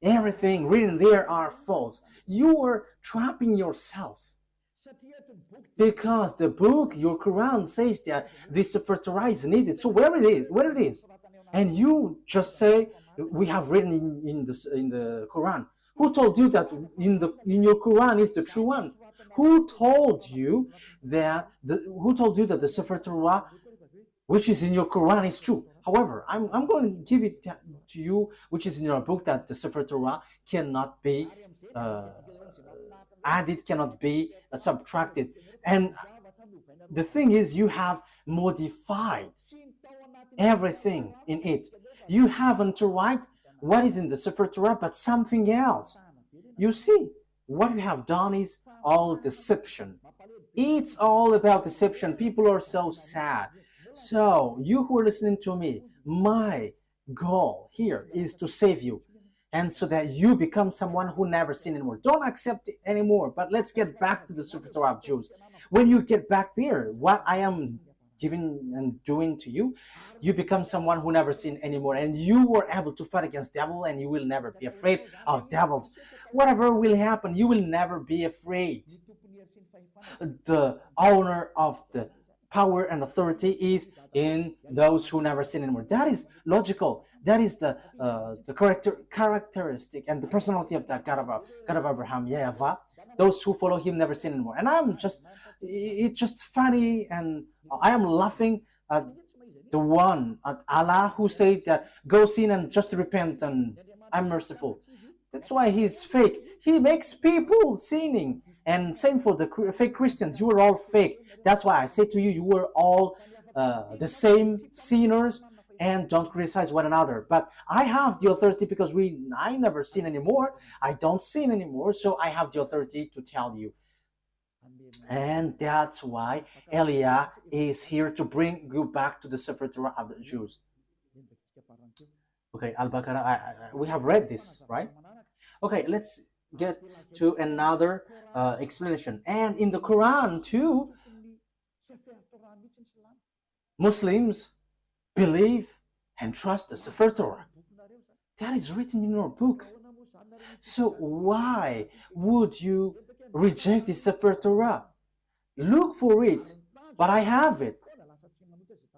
Everything written there are false. You are trapping yourself Because the book, your Quran, says that this Sefer Torah is needed. So where it is, and you just say we have written in the Quran. Who told you that in your Quran is the true one? Who told you that the Sefer Torah, which is in your Quran, is true? However, I'm going to give it to you, which is in your book, that the Sefer Torah cannot be added, cannot be subtracted. And the thing is, you have modified everything in it. You haven't write what is in the Sefer Torah, but something else. You see, what you have done is all deception. It's all about deception. People are so sad. So, you who are listening to me, my goal here is to save you, and so that you become someone who never sin anymore. Don't accept it anymore. But let's get back to the Sefer Torah of Jews. When you get back there, what I am giving and doing to you, you become someone who never sin anymore, and you were able to fight against devil, and you will never be afraid of devils. Whatever will happen, you will never be afraid. The owner of the power and authority is in those who never sin anymore. That is logical. That is the characteristic and the personality of that God of Abraham, YAHVAH. Those who follow him never sin anymore. And it's just funny, and I am laughing at the one, at Allah, who said that go sin and just repent and I'm merciful. That's why he's fake. He makes people sinning. And same for the fake Christians. You are all fake. That's why I say to you, you are all the same sinners, and don't criticize one another. But I have the authority, because I never sin anymore. I don't sin anymore, so I have the authority to tell you. And that's why Elia is here to bring you back to the Sefer Torah of the Jews. Okay, Al-Baqarah, we have read this, right? Okay, let's get to another explanation. And in the Quran too, Muslims believe and trust the Sefer Torah. That is written in your book. So why would you reject the Sefer Torah? Look for it, but I have it.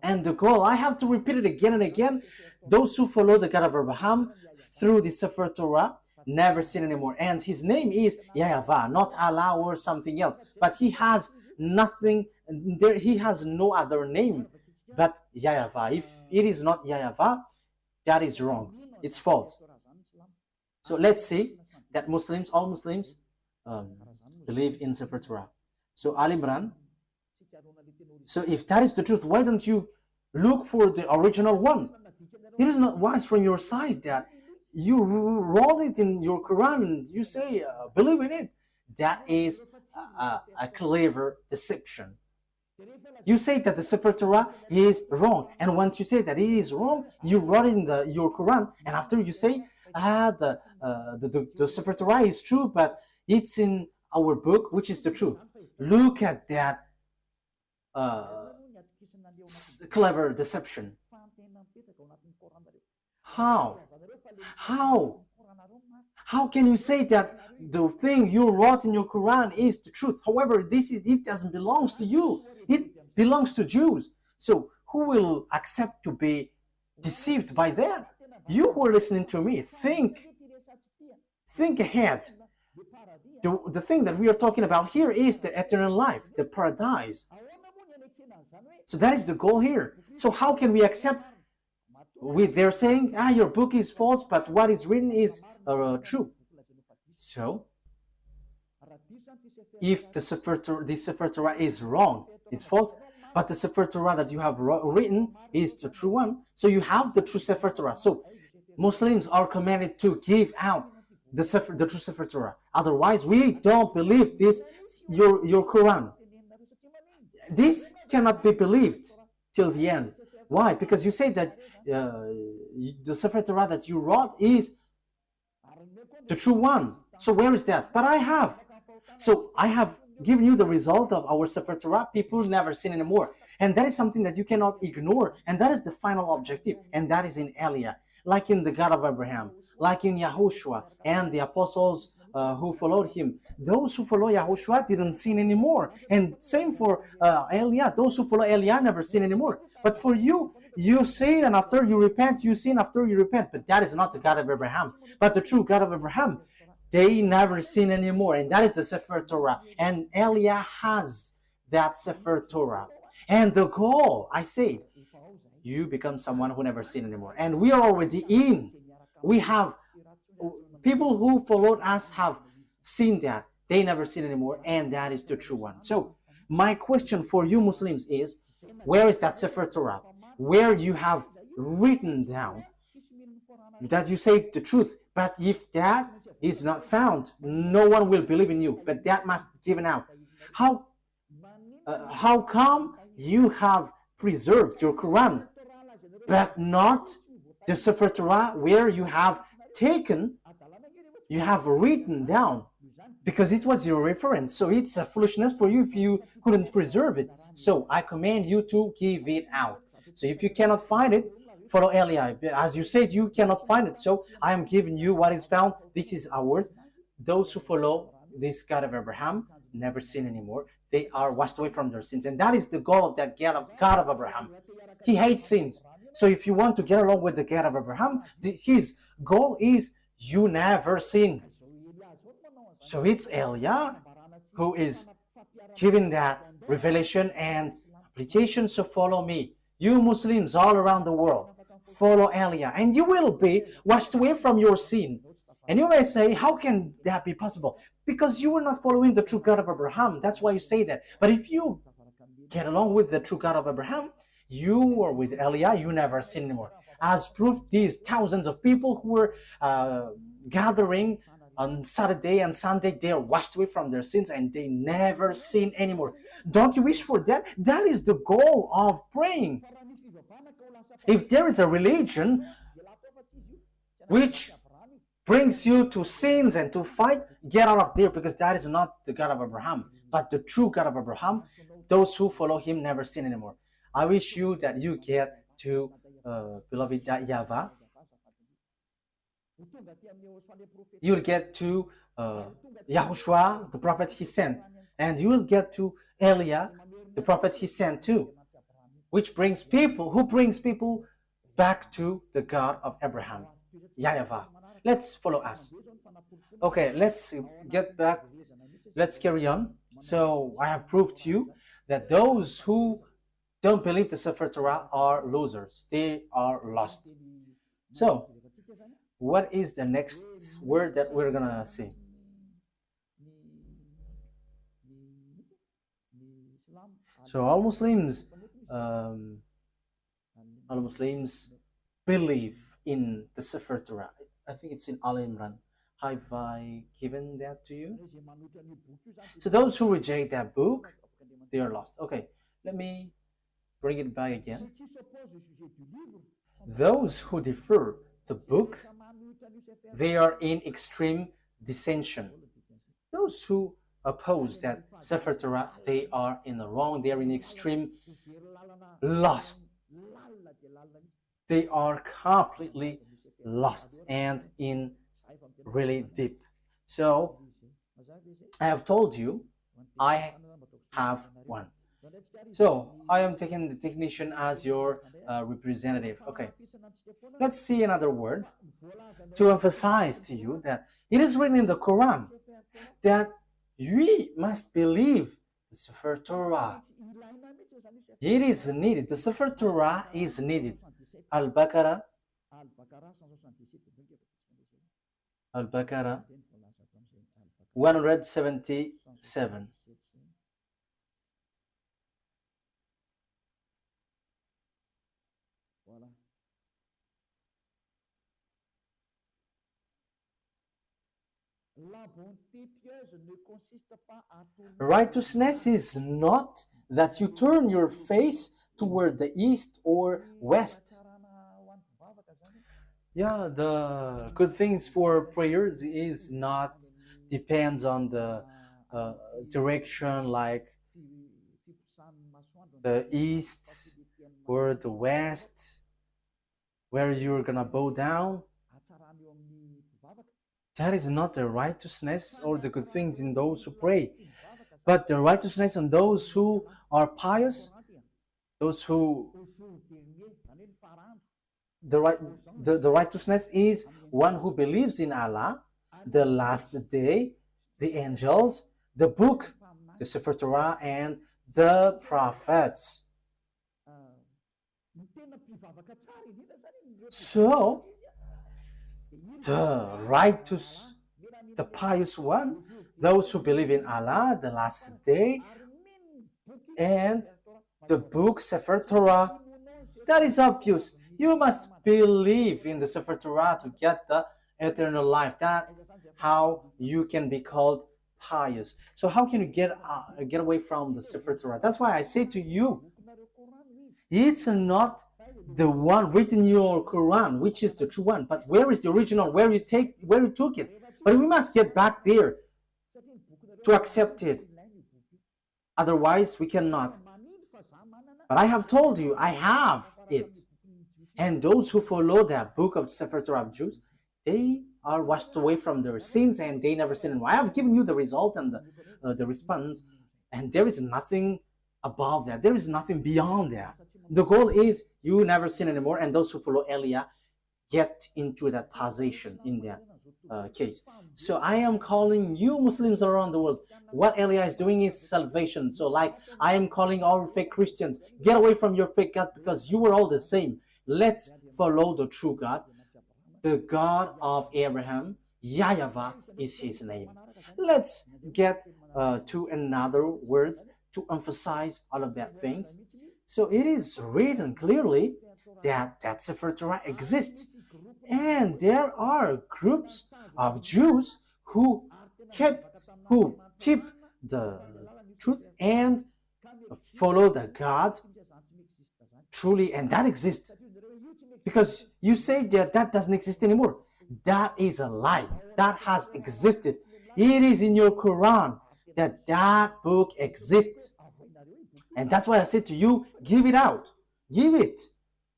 And the goal, I have to repeat it again and again. Those who follow the God of Abraham through the Sefer Torah never sin anymore. And his name is YAHVAH, not Allah or something else. But he has nothing, he has no other name but YAHVAH. If it is not YAHVAH, that is wrong. It's false. So let's see that all Muslims believe in Sefer Torah. So Al Imran. So if that is the truth, why don't you look for the original one? It is not wise from your side that you roll it in your Quran. You say, believe in it. That is a clever deception. You say that the Sefer Torah is wrong, and once you say that it is wrong, you wrote in your Quran, and after you say, the Sefer Torah is true, but it's in our book, which is the truth. Look at that clever deception. How can you say that the thing you wrote in your Quran is the truth? However, it doesn't belong to you. It belongs to Jews. So who will accept to be deceived by that? You who are listening to me, think ahead. The thing that we are talking about here is the eternal life, the paradise. So that is the goal here. So how can we accept? They're saying, your book is false, but what is written is true. So, if the Sefer Torah is wrong, it's false, but the Sefer Torah that you have written is the true one, so you have the true Sefer Torah. So, Muslims are commanded to give out the true Sefer Torah. Otherwise, we don't believe this, your Quran. This cannot be believed till the end. Why? Because you say that the Sefer Torah that you wrote is the true one. So where is that? But I have. So I have given you the result of our Sefer Torah. People never sin anymore. And that is something that you cannot ignore. And that is the final objective. And that is in Elia. Like in the God of Abraham. Like in YAHOSHUAH and the apostles who followed him. Those who follow YAHOSHUAH didn't sin anymore. And same for Eliah. Those who follow Eliah never sin anymore. But for you, you sin, and after you repent, you sin after you repent. But that is not the God of Abraham. But the true God of Abraham, they never sin anymore. And that is the Sefer Torah. And Eliah has that Sefer Torah. And the goal, I say, you become someone who never sin anymore. And we are already in. We have people who followed us have seen that. They never sin anymore, and that is the true one. So my question for you Muslims is, where is that Sefer Torah? Where you have written down that you say the truth. But if that is not found, no one will believe in you. But that must be given out. How come you have preserved your Quran, but not the Sefer Torah, where you have taken, you have written down, because it was your reference. So it's a foolishness for you if you couldn't preserve it. So I command you to give it out. So if you cannot find it, follow Eliah. As you said, you cannot find it. So I am giving you what is found. This is ours. Those who follow this God of Abraham never sin anymore. They are washed away from their sins. And that is the goal of that God of Abraham. He hates sins. So if you want to get along with the God of Abraham, his goal is you never sin. So it's Eliah who is giving that revelation and application. So follow me. You Muslims all around the world, follow Eliah, and you will be washed away from your sin. And you may say, how can that be possible? Because you were not following the true God of Abraham. That's why you say that. But if you get along with the true God of Abraham, you are with Eliah, you never sin anymore. As proof, these thousands of people who were gathering on Saturday and Sunday, they are washed away from their sins and they never sin anymore. Don't you wish for that? That is the goal of praying. If there is a religion which brings you to sins and to fight, get out of there, because that is not the God of Abraham. But the true God of Abraham, those who follow him never sin anymore. I wish you that you get to beloved YAHVAH. You'll get to YAHOSHUAH, the prophet he sent, and you will get to Eliah, the prophet he sent too, which brings people back to the God of Abraham, YAHVAH. Let's follow us. Okay, let's get back. Let's carry on. So I have proved to you that those who don't believe the Sefer Torah are losers. They are lost. So what is the next word that we're gonna see? So all Muslims believe in the Sefer Torah. I think it's in Al Imran. Have I given that to you? So those who reject that book, they are lost. Okay, let me bring it back again. Those who defer the book, they are in extreme dissension. Those who oppose that Sefer Torah, they are in the wrong. They are in extreme lost. They are completely lost and in really deep. So I have told you I have one. So I am taking the technician as your representative. Okay, let's see another word to emphasize to you that it is written in the Quran that we must believe the Sefer Torah. It is needed. The Sefer Torah is needed. Al-Baqarah 177. Righteousness is not that you turn your face toward the east or west. Yeah, the good things for prayers is not depends on the direction, like the east or the west, where you're gonna bow down. That is not the righteousness or the good things in those who pray, but the righteousness in those who are pious, those who the righteousness is one who believes in Allah, the last day, the angels, the book, the Sefer Torah, and the prophets. So the righteous, the pious one, those who believe in Allah, the last day, and the book Sefer Torah, that is obvious. You must believe in the Sefer Torah to get the eternal life. That's how you can be called pious. So how can you get away from the Sefer Torah? That's why I say to you, it's not the one written in your Quran, which is the true one, but where is the original, where you took it? But we must get back there to accept it. Otherwise, we cannot. But I have told you, I have it. And those who follow the book of Sefer Torah of Jews, they are washed away from their sins and they never sin anymore. I have given you the result and the response, and there is nothing above that. There is nothing beyond that. The goal is you never sin anymore, and those who follow Elia get into that position in that case. So I am calling you Muslims around the world. What Elia is doing is salvation. So like I am calling all fake Christians, get away from your fake God because you were all the same. Let's follow the true God, the God of Abraham. YAHVAH is his name. Let's get to another word to emphasize all of that things. So it is written clearly that Sefer Torah exists. And there are groups of Jews who keep the truth and follow the God truly, and that exists. Because you say that doesn't exist anymore. That is a lie. That has existed. It is in your Quran that book exists. And that's why I said to you, give it out. Give it.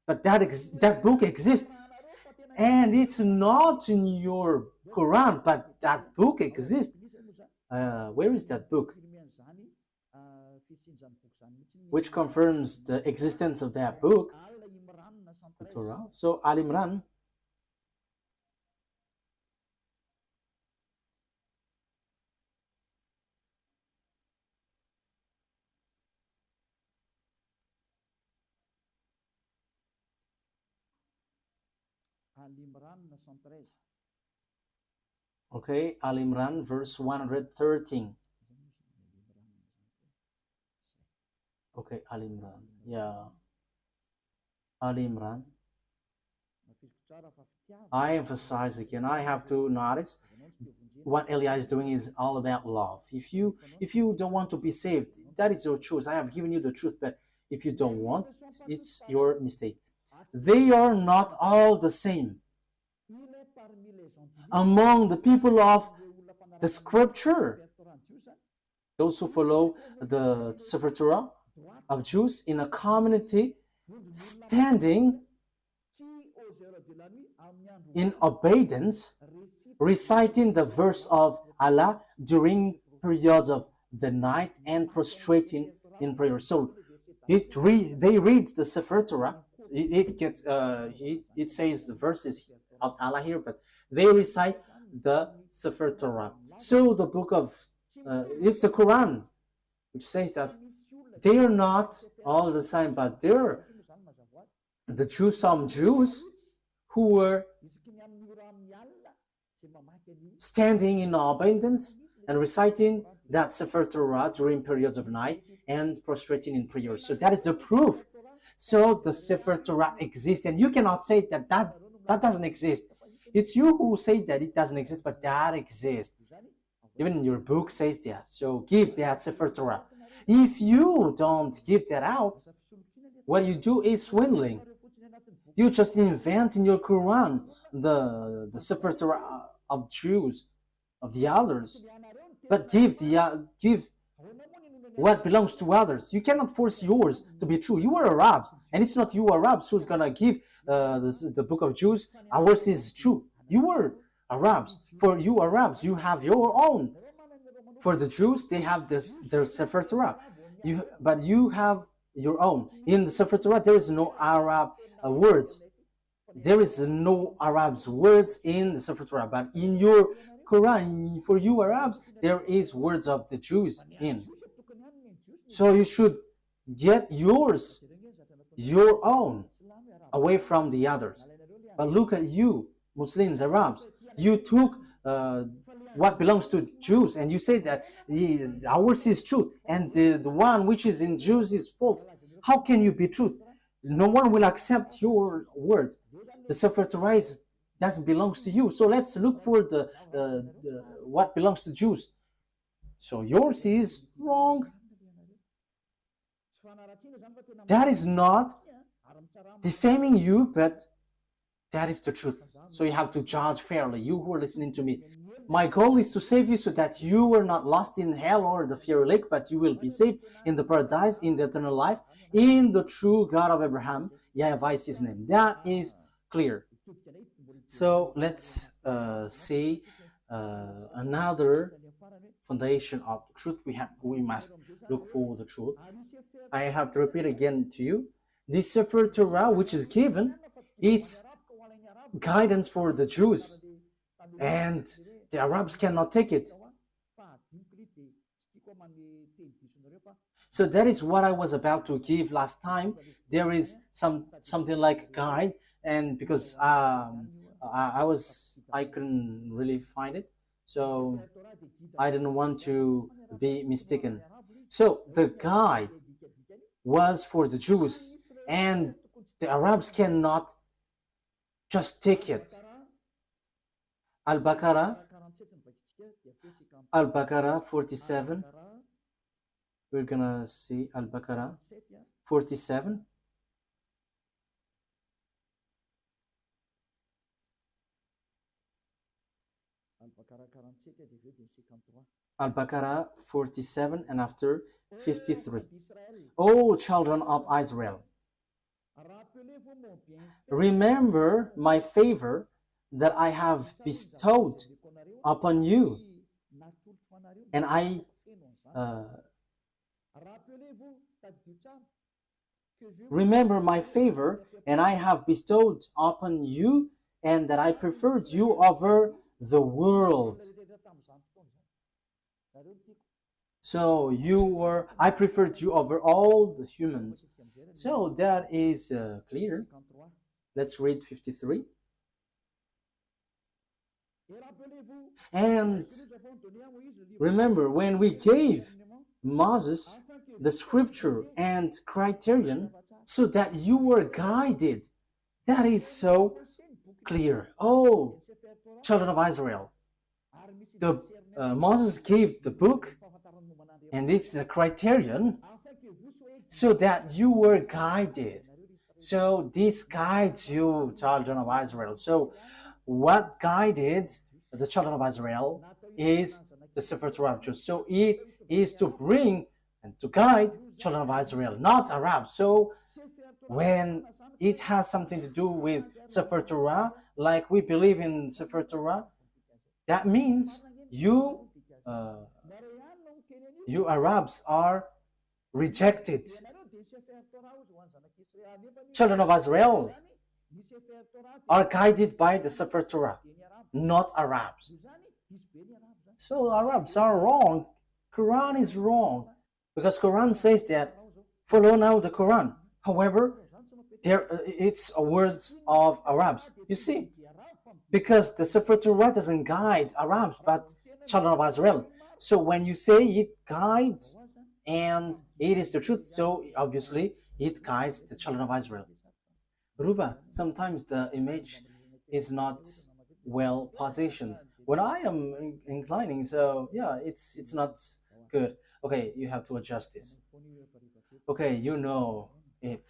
But that book exists. And it's not in your Quran, but that book exists. Where is that book? Which confirms the existence of that book, the Torah. So Al Imran. Okay, Al Imran, verse 113. Okay, Al Imran. Yeah. Al Imran. I emphasize again, I have to notice what Elia is doing is all about love. If you don't want to be saved, that is your choice. I have given you the truth, but if you don't want, it's your mistake. They are not all the same. Among the people of the scripture, those who follow the Sefer Torah of Jews in a community standing in obedience, reciting the verse of Allah during periods of the night and prostrating in prayer. So they read the Sefer Torah. It says the verses of Allah here, but they recite the Sefer Torah. So the book of it's the Quran, which says that they are not all the same, but they're some Jews who were standing in abundance and reciting that Sefer Torah during periods of night and prostrating in prayer. So that is the proof. So the Sefer Torah exists, and you cannot say that doesn't exist. It's you who say that it doesn't exist, but that exists. Even in your book says that. So give that Sefer Torah. If you don't give that out, what you do is swindling. You just invent in your Quran the Sefer Torah of Jews, of the others, but give what belongs to others. You cannot force yours to be true. You are Arabs, and it's not you Arabs who's gonna give the book of Jews. Ours is true. You were Arabs. For you Arabs, you have your own. For the Jews, they have their Sefer Torah. But you have your own. In the Sefer Torah, there is no Arab words. There is no Arabs words in the Sefer Torah. But in your Quran, for you Arabs, there is words of the Jews in. So you should get yours, your own, away from the others. But look at you, Muslims, Arabs. You took what belongs to Jews and you say that ours is truth and the one which is in Jews is false. How can you be truth? No one will accept your word. The Sefer Torah that belongs to you. So let's look for the what belongs to Jews. So yours is wrong. That is not defaming you, but that is the truth. So you have to judge fairly. You who are listening to me, my goal is to save you so that you are not lost in hell or the fiery lake, but you will be saved in the paradise, in the eternal life, in the true God of Abraham. YAHVAH is his name. That is clear. So let's see another foundation of the truth. We must look for the truth. I have to repeat again to you. This Sefer Torah, which is given, it's guidance for the Jews, and the Arabs cannot take it. So that is what I was about to give last time. There is something like guide, and because I couldn't really find it, so I didn't want to be mistaken. So the guide was for the Jews, and the Arabs cannot just take it. Al-Baqarah 47. We're gonna see Al-Baqarah 47. Al-Baqarah 47 and after 53. O children of Israel, remember my favor that I have bestowed upon you, and I remember my favor and I have bestowed upon you, and that I preferred you over the world. So I preferred you over all the humans. So that is clear. Let's read 53. And remember, when we gave Moses the scripture and criterion so that you were guided, that is so clear. Oh, children of Israel, Moses gave the book, and this is a criterion so that you were guided. So this guides you, children of Israel. So what guided the children of Israel is the Sefer Torah. So it is to bring and to guide children of Israel, not Arabs. So when it has something to do with Sefer Torah, like we believe in Sefer Torah, that means you Arabs are rejected. Children of Israel are guided by the Sefer Torah, not Arabs. So Arabs are wrong. Quran is wrong, because Quran says that follow now the Quran. However, it's words of Arabs. You see, because the Sefer Torah doesn't guide Arabs, but children of Israel. So when you say it guides and it is the truth, so obviously it guides the children of Israel. Ruba, sometimes the image is not well positioned when I am inclining, so yeah, it's not good. Okay, you have to adjust this. Okay, you know it.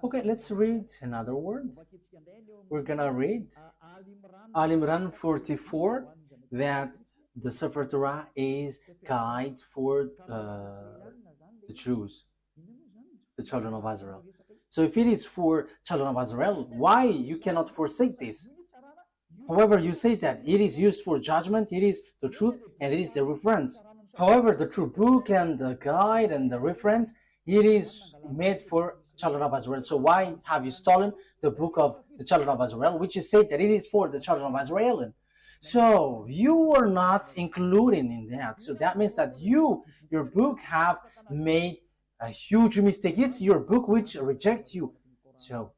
Okay, let's read another word. We're gonna read Al Imran 44, that the Sefer Torah is guide for the Jews, the children of Israel. So if it is for children of Israel, why you cannot forsake this? However, you say that it is used for judgment, it is the truth, and it is the reference. However, the true book and the guide and the reference, it is made for children of Israel. So why have you stolen the book of the children of Israel, which is said that it is for the children of Israel? So you are not including in that. So that means that your book have made a huge mistake. It's your book which rejects you. So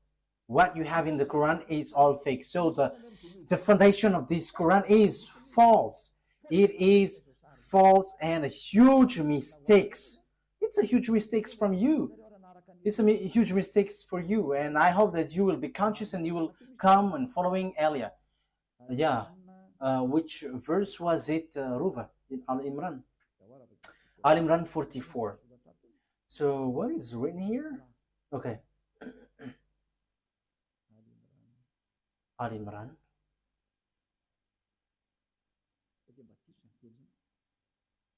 what you have in the Quran is all fake. So the foundation of this Quran is false. It is false and a huge mistakes. It's a huge mistakes from you. It's a huge mistakes for you, and I hope that you will be conscious and you will come and following Elia. Yeah, which verse was it, Ruva, in Al-Imran? Al-Imran 44. So what is written here? Okay. Al-Imran.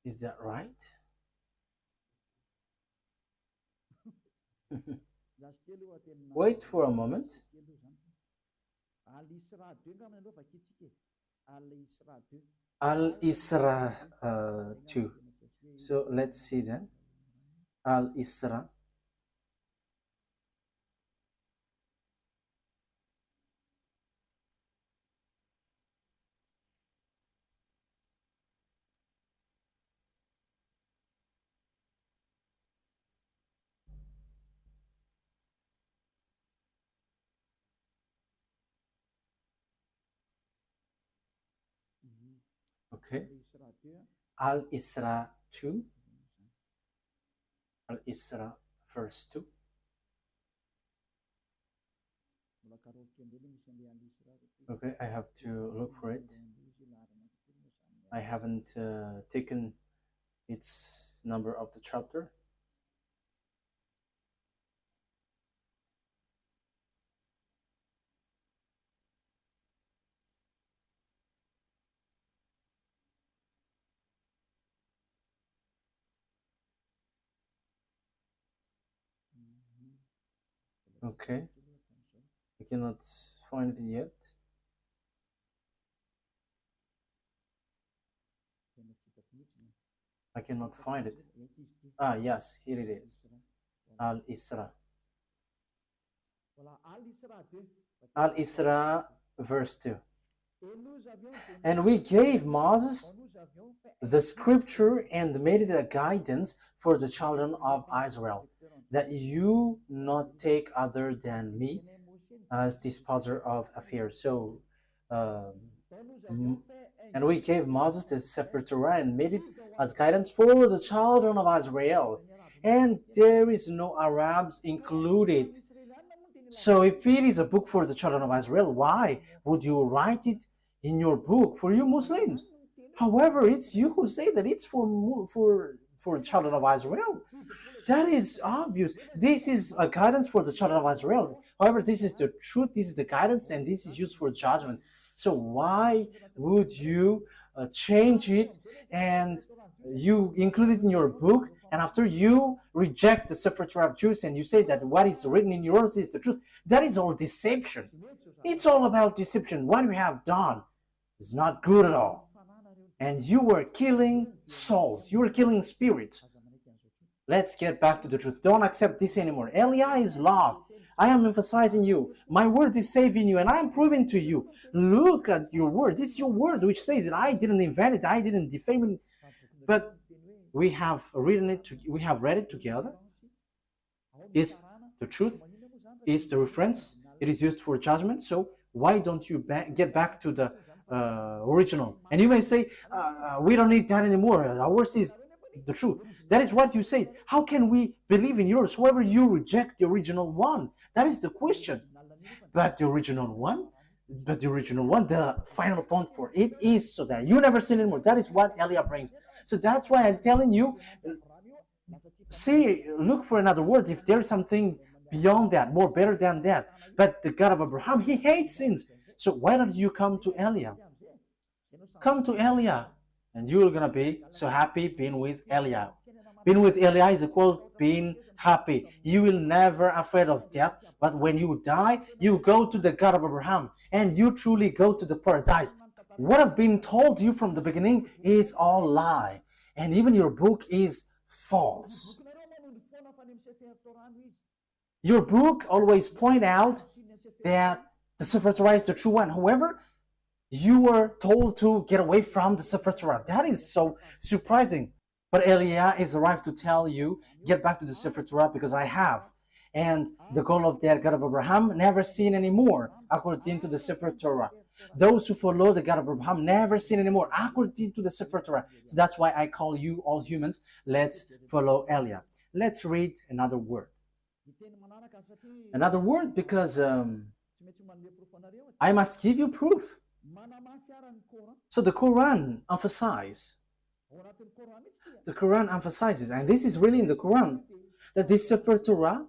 Is that right? Wait for a moment. Al-Isra 2. So let's see then. Al-Isra. Okay. Al-Isra 2. Al-Isra verse 2. Okay, I have to look for it. I haven't taken its number of the chapter. Okay, I cannot find it yet. I cannot find it. Ah, yes, here it is. Al-Isra. Al-Isra verse 2. And we gave Moses the scripture and made it a guidance for the children of Israel, that you not take other than me as disposer of affairs. So, and we gave Moses the Sefer Torah and made it as guidance for the children of Israel. And there is no Arabs included. So if it is a book for the children of Israel, why would you write it in your book for you Muslims? However, it's you who say that it's for children of Israel. That is obvious. This is a guidance for the children of Israel. However, this is the truth, this is the guidance, and this is used for judgment. So why would you change it and you include it in your book, and after you reject the Sefer Torah of Jews and you say that what is written in yours is the truth? That is all deception. It's all about deception. What you have done is not good at all. And you were killing souls. You were killing spirits. Let's get back to the truth. Don't accept this anymore. Elia is love. I am emphasizing you. My word is saving you, and I am proving to you. Look at your word. It's your word which says that I didn't invent it. I didn't defame it. But we have written it. We have read it together. It's the truth. It's the reference. It is used for judgment. So why don't you get back to the original? And you may say, we don't need that anymore. Ours is the truth. That is what you say. How can we believe in yours? However, you reject the original one. That is the question. But the original one, the final point for it is so that you never sin anymore. That is what Elia brings. So that's why I'm telling you, see, look for another word if there is something beyond that, more better than that. But the God of Abraham, he hates sins. So why don't you come to Elia? Come to Elia, and you're going to be so happy being with Elia. Being with Elia is equal being happy. You will never afraid of death. But when you die, you go to the God of Abraham, and you truly go to the paradise. What I've been told you from the beginning is all lie, and even your book is false. Your book always point out that the Sefer Torah is the true one. However, you were told to get away from the Sefer Torah. That is so surprising. But Eliah is arrived to tell you, get back to the Sefer Torah because I have. And the goal of that God of Abraham never seen anymore, according to the Sefer Torah. Those who follow the God of Abraham never seen anymore, according to the Sefer Torah. So that's why I call you all humans. Let's follow Eliah. Let's read another word. Another word because I must give you proof. So the Quran emphasizes, and this is really in the Quran, that this Sefer Torah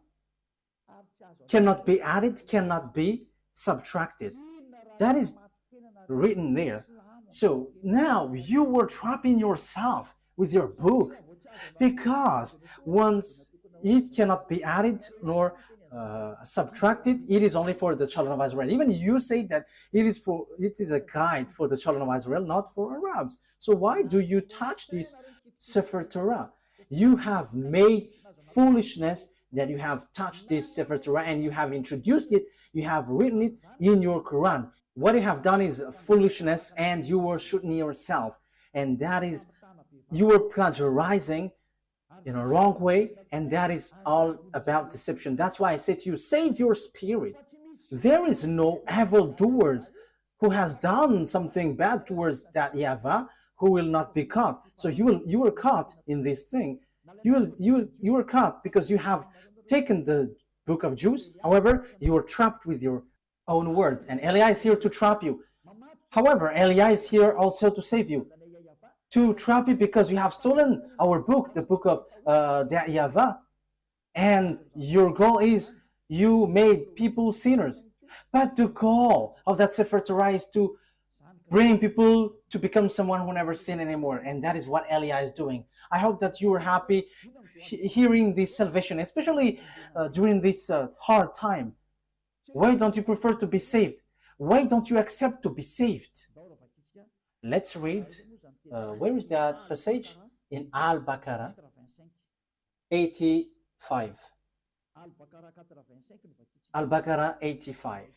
cannot be added, cannot be subtracted. That is written there. So now you were trapping yourself with your book, because once it cannot be added nor subtracted, it is only for the children of Israel. Even you say that it is a guide for the children of Israel, not for Arabs. So why do you touch this Sefer Torah? You have made foolishness that you have touched this Sefer Torah, and you have introduced it, you have written it in your Quran. What you have done is foolishness, and you were shooting yourself, and that is, you were plagiarizing in a wrong way, and that is all about deception. That's why I say to you, save your spirit. There is no evildoers who has done something bad towards that YAHVAH who will not be caught. So you were caught in this thing. You were caught because you have taken the book of Jews. However, you were trapped with your own words, and Eliah is here to trap you. However, Eliah is here also to save you, to trap you, because you have stolen our book, the book of the YAHVAH, and your goal is you made people sinners. But the goal of that Sefer Torah is to bring people to become someone who never sin anymore, and that is what Eliah is doing. I hope that you are happy hearing this salvation, especially during this hard time. Why don't you prefer to be saved? Why don't you accept to be saved? Let's read. Where is that passage? In Al-Baqarah 85. Al-Baqarah 85.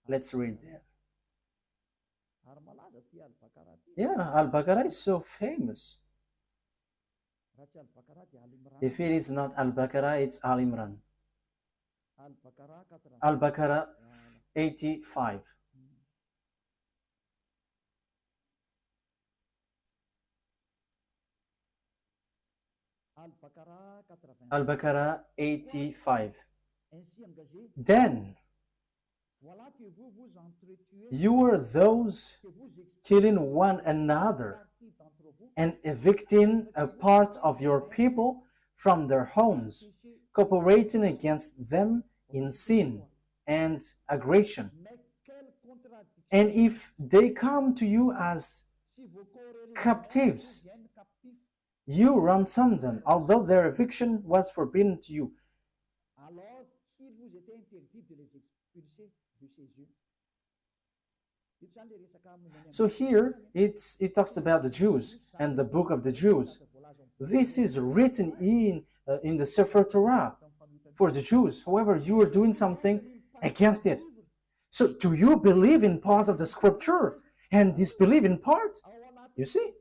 Let's read there. Yeah, Al-Baqarah is so famous. If it is not Al-Baqarah, it's Al-Imran. Al-Baqarah 85. Al-Baqarah 85. Then you were those killing one another and evicting a part of your people from their homes, cooperating against them in sin and aggression. And if they come to you as captives, you ransom them, although their eviction was forbidden to you. So here it talks about the Jews and the book of the Jews. This is written in the Sefer Torah for the Jews. However, you are doing something against it. So do you believe in part of the scripture and disbelieve in part? You see?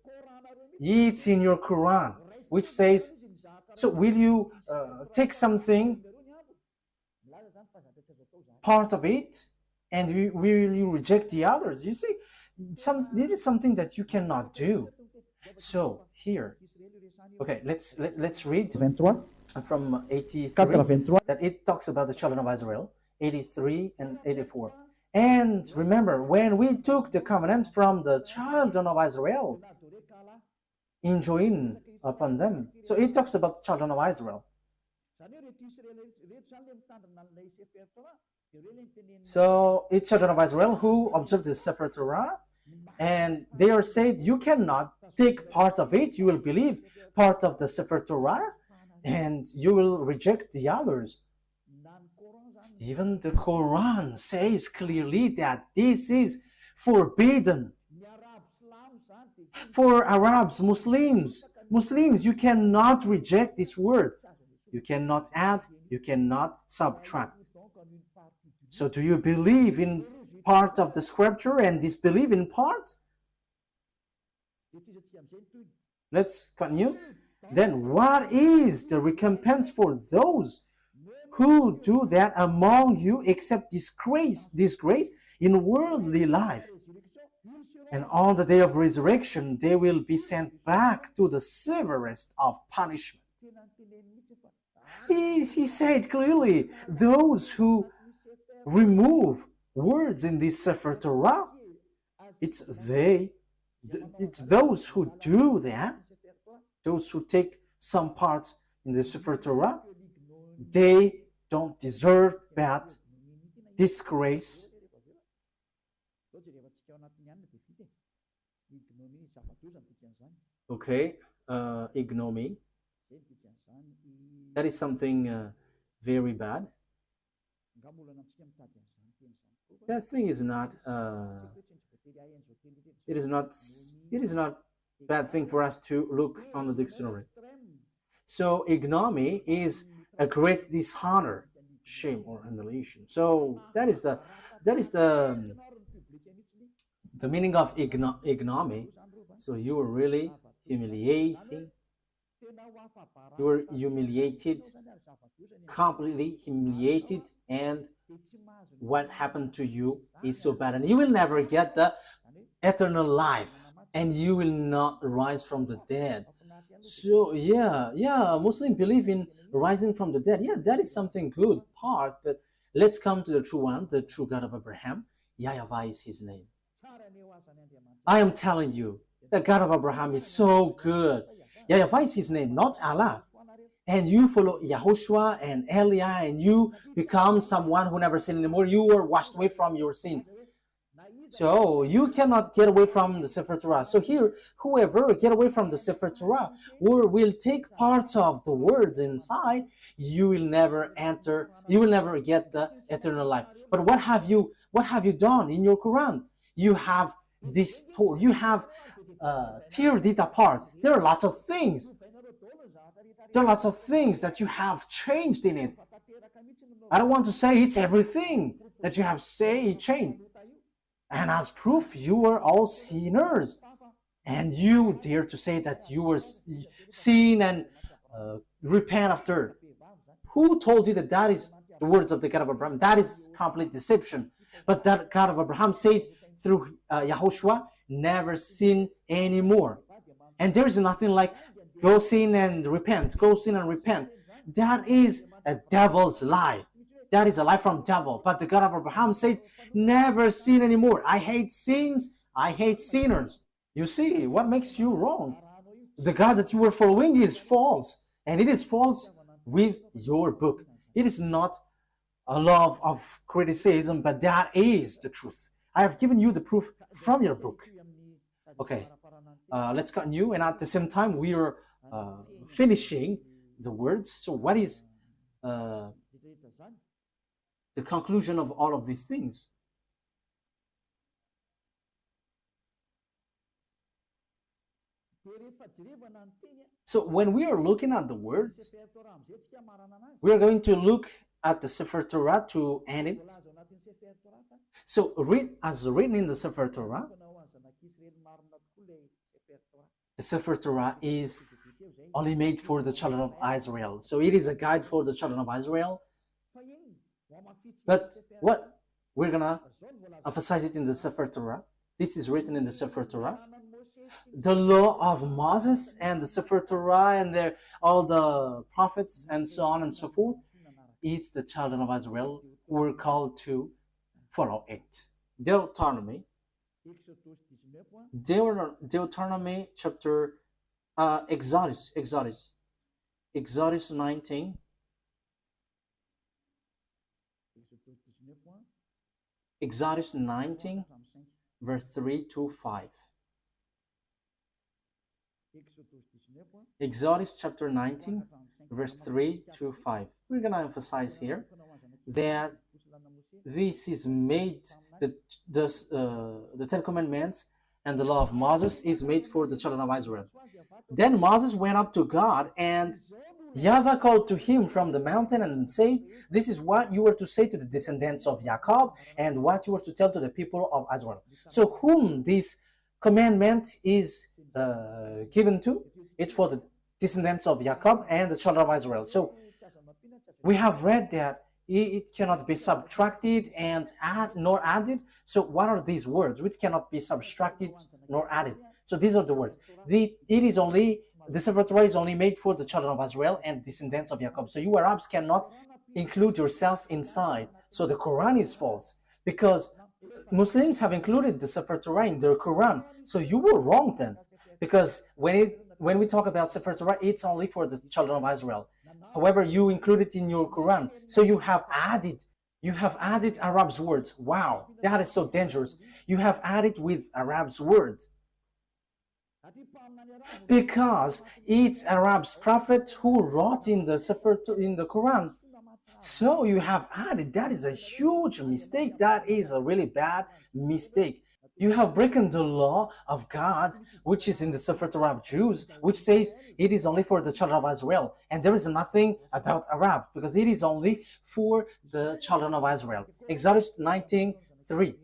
It's in your Quran, which says, so will you take something, part of it, and will you reject the others? You see, it is something that you cannot do. So here, okay, let's read from 83, that it talks about the children of Israel, 83 and 84. And remember, when we took the covenant from the children of Israel, enjoying upon them. So it talks about the children of Israel. So it's children of Israel who observe the Sefer Torah, and they are said, you cannot take part of it, you will believe part of the Sefer Torah, and you will reject the others. Even the Quran says clearly that this is forbidden. For Arabs, Muslims, you cannot reject this word. You cannot add, you cannot subtract. So do you believe in part of the scripture and disbelieve in part? Let's continue. Then what is the recompense for those who do that among you except disgrace in worldly life? And on the day of resurrection, they will be sent back to the severest of punishment. He said clearly, those who remove words in this Sefer Torah, it's those who do that, those who take some parts in the Sefer Torah, they don't deserve that disgrace. Okay, ignominy. That is something very bad. That thing is not. It is not bad thing for us to look on the dictionary. So ignominy is a great dishonor, shame, or humiliation. So that is the meaning of ignominy. So you were really humiliating. You were humiliated, completely humiliated, and what happened to you is so bad, and you will never get the eternal life, and you will not rise from the dead. So yeah, Muslims believe in rising from the dead. Yeah, that is something good part, but let's come to the true one, the true God of Abraham. YAHVAH is his name. I am telling you, the God of Abraham is so good. YAHVAH is his name, not Allah. And you follow YAHOSHUAH and Eliah, and you become someone who never sinned anymore. You are washed away from your sin. So you cannot get away from the Sefer Torah. So here, whoever get away from the Sefer Torah or will take parts of the words inside, you will never enter, you will never get the eternal life. But what have you done in your Quran? You have distorted, you have teared it apart. There are lots of things. There are lots of things that you have changed in it. I don't want to say it's everything that you have changed. And as proof, you were all sinners. And you dare to say that you were sin and repent after. Who told you that that is the words of the God of Abraham? That is complete deception. But that God of Abraham said through YAHOSHUAH, never sin anymore. And there is nothing like go sin and repent, go sin and repent. That is a devil's lie. That is a lie from devil. But the God of Abraham said, never sin anymore. I hate sins. I hate sinners. You see, what makes you wrong? The God that you were following is false. And it is false with your book. It is not a love of criticism, but that is the truth. I have given you the proof from your book. Okay, let's continue. And at the same time, we are finishing the words. So what is the conclusion of all of these things? So when we are looking at the words, we are going to look at the Sefer Torah to end it. So as written in the Sefer Torah, the Sefer Torah is only made for the children of Israel. So it is a guide for the children of Israel. But what? We're going to emphasize it in the Sefer Torah. This is written in the Sefer Torah. The law of Moses and the Sefer Torah and all the prophets and so on and so forth, it's the children of Israel who were called to follow it. Deuteronomy chapter Exodus 19. Exodus 19, verse 3 to 5. Exodus chapter 19, verse 3 to 5. We're going to emphasize here that this is made, the Ten Commandments and the law of Moses is made for the children of Israel. Then Moses went up to God, and YAHVAH called to him from the mountain and said, this is what you were to say to the descendants of Jacob, and what you were to tell to the people of Israel. So whom this commandment is given to? It's for the descendants of Jacob and the children of Israel. So we have read that it cannot be subtracted and nor added. So what are these words? Which cannot be subtracted nor added. So these are the words. The Sefer Torah is only made for the children of Israel and descendants of Jacob. So you Arabs cannot include yourself inside. So the Quran is false, because Muslims have included the Sefer Torah in their Quran. So you were wrong then, because when we talk about Sefer Torah, it's only for the children of Israel. However, you include it in your Quran. So you have added Arab's words. Wow, that is so dangerous. You have added with Arab's words, because it's Arab's prophet who wrote in the Quran. So you have added. That is a huge mistake. That is a really bad mistake. You have broken the law of God, which is in the Sefer Torah of Jews, which says it is only for the children of Israel. And there is nothing about Arabs, because it is only for the children of Israel. Exodus 19:3.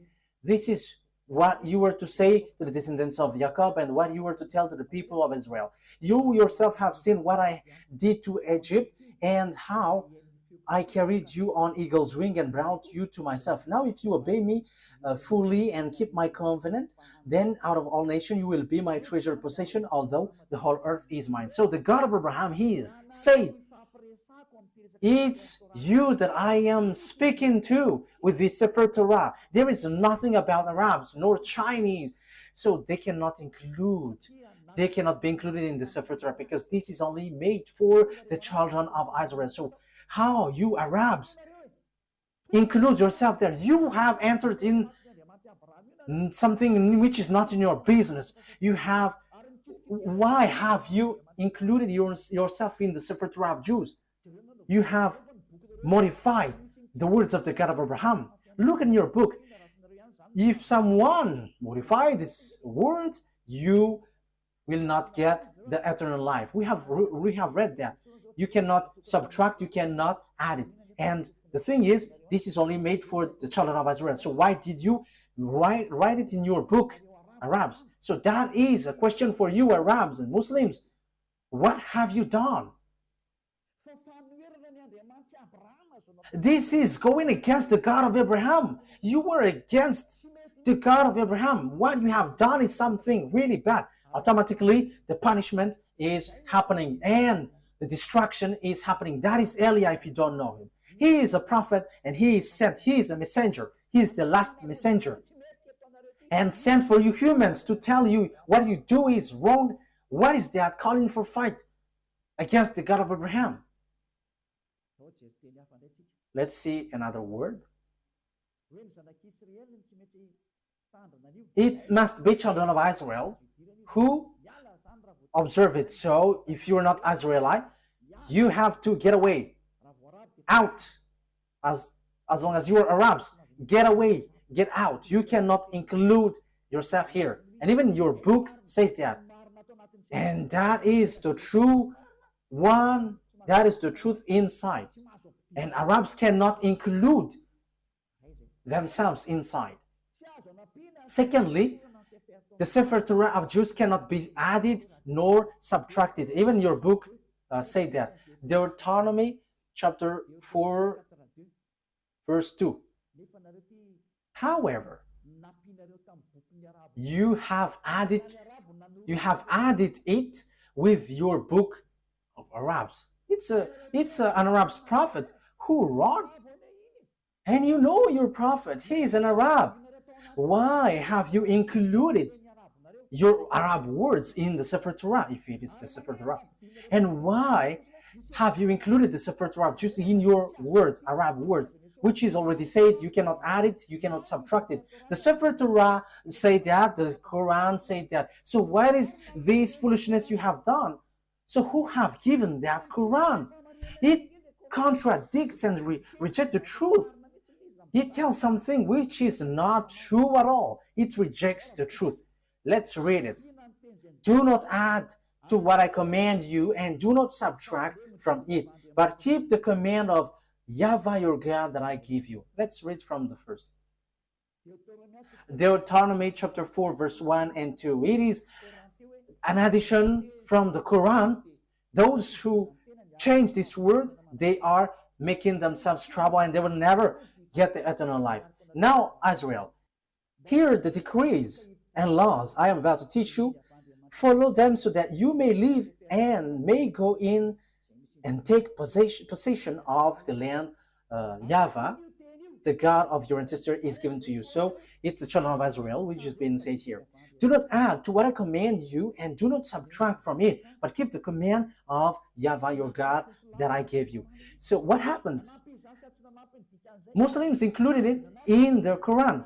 This is what you were to say to the descendants of Jacob, and what you were to tell to the people of Israel. You yourself have seen what I did to Egypt, and how I carried you on eagle's wing and brought you to myself. Now if you obey me fully and keep my covenant, then out of all nations you will be my treasured possession, although the whole earth is mine. So the God of Abraham here said, it's you that I am speaking to with the Sefer Torah. There is nothing about Arabs nor Chinese. So they cannot be included in the Sefer Torah, because this is only made for the children of Israel. So how you Arabs include yourself there? You have entered in something which is not in your business. Why have you included yourself in the Sefer Torah of Jews? You have modified the words of the God of Abraham. Look in your book. If someone modifies these words, you will not get the eternal life. We have read that. You cannot subtract, you cannot add it. And the thing is, this is only made for the children of Israel. So why did you write it in your book, Arabs? So that is a question for you, Arabs and Muslims. What have you done? This is going against the God of Abraham. You were against the God of Abraham. What you have done is something really bad. Automatically, the punishment is happening and the destruction is happening. That is Eliah, if you don't know him. He is a prophet and he is sent. He is a messenger. He is the last messenger. And sent for you humans to tell you what you do is wrong. What is that? Calling for fight against the God of Abraham. Let's see another word. It must be children of Israel who observe it. So if you're not Israelite, you have to get away, out. As long as you are Arabs, get away, get out. You cannot include yourself here. And even your book says that. And that is the true one. That is the truth inside. And Arabs cannot include themselves inside. Secondly, the Sefer Torah of Jews cannot be added nor subtracted. Even your book say that. Deuteronomy chapter 4 verse 2. However, you have added it with your book of Arabs. It's an Arab's prophet who wrote, and you know your prophet, he is an Arab. Why have you included your Arab words in the Sefer Torah, if it is the Sefer Torah? And why have you included the Sefer Torah just in your words, Arab words, which is already said you cannot add it, you cannot subtract it. The Sefer Torah say that, the Quran say that. So what is this foolishness you have done? So who have given that Quran? It contradicts and rejects the truth. It tells something which is not true at all. It rejects the truth. Let's read it. Do not add to what I command you, and do not subtract from it, but keep the command of YAHVAH your God that I give you. Let's read from the first. Deuteronomy chapter 4 verse 1 and 2. It is an addition from the Quran. Those who change this word, they are making themselves trouble and they will never get the eternal life. Now, Israel, hear the decrees and laws I am about to teach you. Follow them so that you may live and may go in and take possession of the land YAHVAH, the God of your ancestor, is given to you. So it's the children of Israel, which is being said here. Do not add to what I command you, and do not subtract from it, but keep the command of YAHVAH your God that I gave you. So what happened? Muslims included it in their Quran.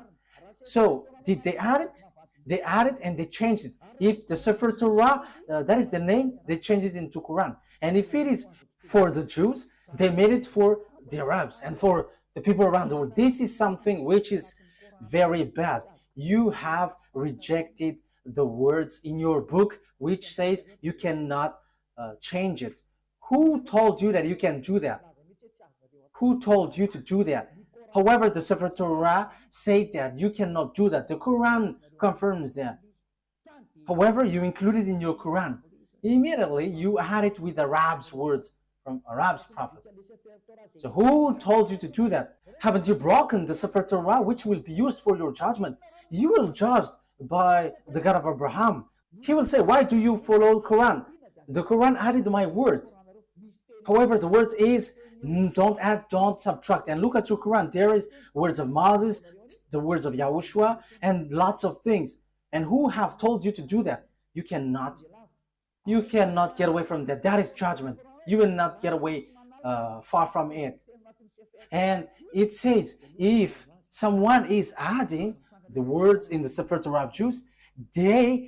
So did they add it? They added and they changed it. If the Sefer Torah, that is the name, they changed it into Quran. And if it is for the Jews, they made it for the Arabs and for the people around the world. This is something which is very bad. You have rejected the words in your book which says you cannot change it. Who told you that you can do that? Who told you to do that? However, the Sefer Torah said that you cannot do that. The Quran confirms that. However, you include it in your Quran. Immediately, you add it with Arab's words from Arab's prophet. So who told you to do that? Haven't you broken the Sefer Torah, which will be used for your judgment? You will judge by the God of Abraham. He will say, why do you follow Quran? The Quran added my word. However, the word is, don't add, don't subtract. And look at your Quran. There is words of Moses, the words of YAHOSHUAH, and lots of things. And who have told you to do that? You cannot get away from that. That is judgment. You will not get away far from it. And it says, if someone is adding the words in the Sefer Torah of Jews, they're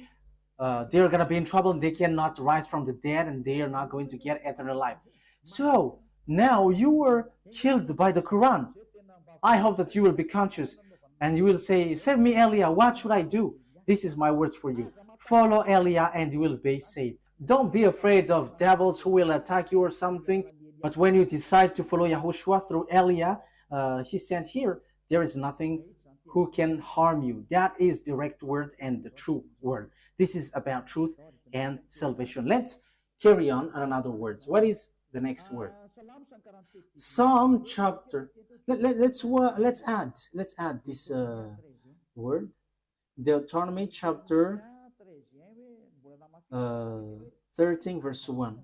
going to be in trouble. They cannot rise from the dead, and they are not going to get eternal life. So now you were killed by the Quran. I hope that you will be conscious and you will say, save me, Elia. What should I do? This is my words for you. Follow Elia and you will be saved. Don't be afraid of devils who will attack you or something. But when you decide to follow YAHOSHUAH through Elia, he sent here, there is nothing who can harm you. That is direct word and the true word. This is about truth and salvation. Let's carry on another words. What is the next word? Psalm chapter. Let's add this word. Deuteronomy chapter 13 verse 1.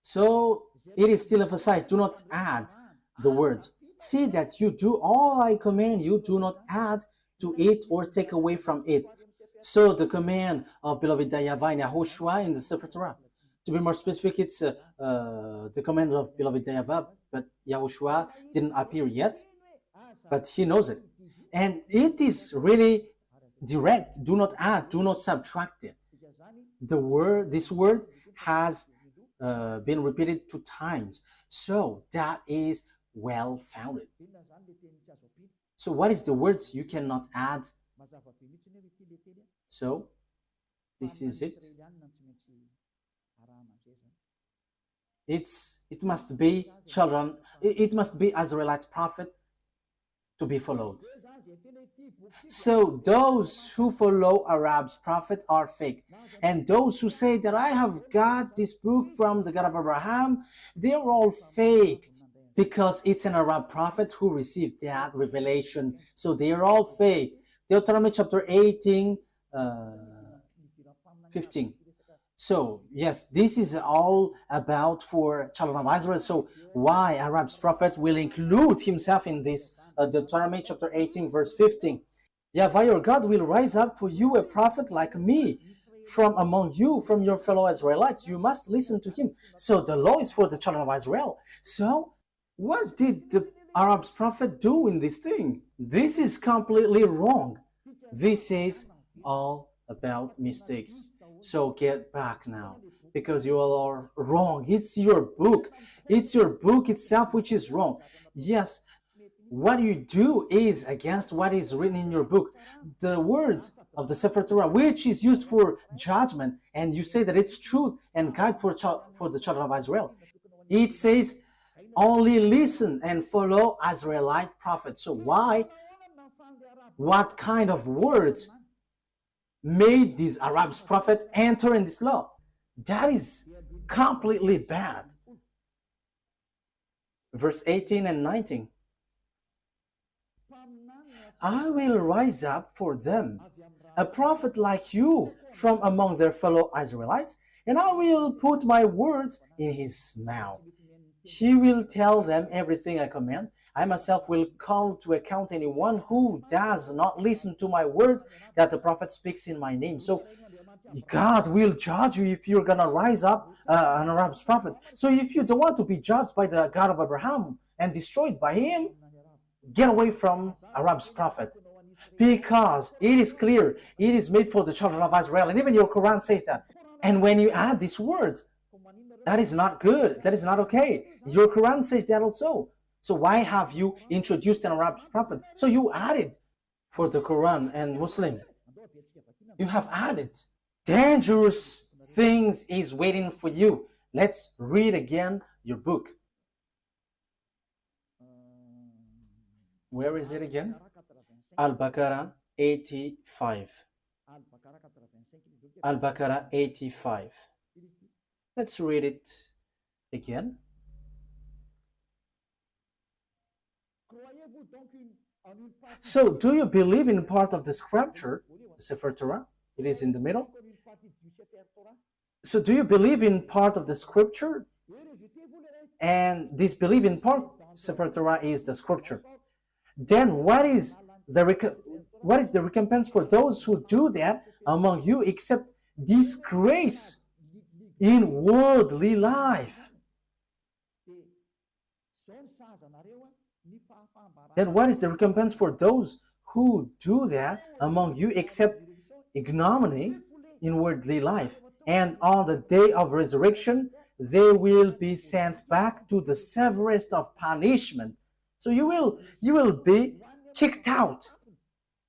So it is still emphasized, do not add the words. See that you do all I command you, do not add to it or take away from it. So the command of beloved YAHVAH and YAHOSHUAH in the Sefer Torah. To be more specific, it's the command of beloved YAHVAH, but YAHOSHUAH didn't appear yet, but he knows it. And it is really direct. Do not add, do not subtract it. This word has been repeated 2 times. So that is well founded. So what is the words you cannot add? So this is it. It must be children, it must be Israelite prophet to be followed. So those who follow Arab's prophet are fake. And those who say that I have got this book from the God of Abraham, they're all fake because it's an Arab prophet who received that revelation. So they're all fake. Deuteronomy chapter 18, 15. So yes, this is all about for children of Israel. So why Arab's prophet will include himself in this Deuteronomy chapter 18 verse 15. YAHVAH your God will rise up for you a prophet like me from among you, from your fellow Israelites. You must listen to him. So the law is for the children of Israel. So what did the Arab's prophet do in this thing? This is completely wrong. This is all about mistakes. So get back now. because you are wrong. It's your book. It's your book itself which is wrong. Yes, what you do is against what is written in your book. The words of the Sefer Torah, which is used for judgment, and you say that it's truth and guide for the children of Israel. It says, only listen and follow Israelite prophets. So why? What kind of words made these Arabs prophet enter in this law? That is completely bad. Verse 18 and 19. I will rise up for them a prophet like you from among their fellow Israelites, and I will put my words in his mouth. He will tell them everything I command. I myself will call to account anyone who does not listen to my words that the prophet speaks in my name. So God will judge you if you're going to rise up an Arab's prophet. So if you don't want to be judged by the God of Abraham and destroyed by him, get away from Arab's prophet. Because it is clear, it is made for the children of Israel. And even your Quran says that. And when you add this word, that is not good. That is not okay. Your Quran says that also. So why have you introduced an Arab prophet? So you added for the Quran and Muslim. You have added. Dangerous things is waiting for you. Let's read again your book. Where is it again? Al-Baqarah 85. Al-Baqarah 85. Let's read it again. So, do you believe in part of the scripture, the Sefer Torah? It is in the middle. So, do you believe in part of the scripture? And this belief in part, Sefer Torah is the scripture. Then what is the recompense for those who do that among you except disgrace in worldly life? Then what is the recompense for those who do that among you except ignominy in worldly life? And on the day of resurrection, they will be sent back to the severest of punishment. So you will be kicked out.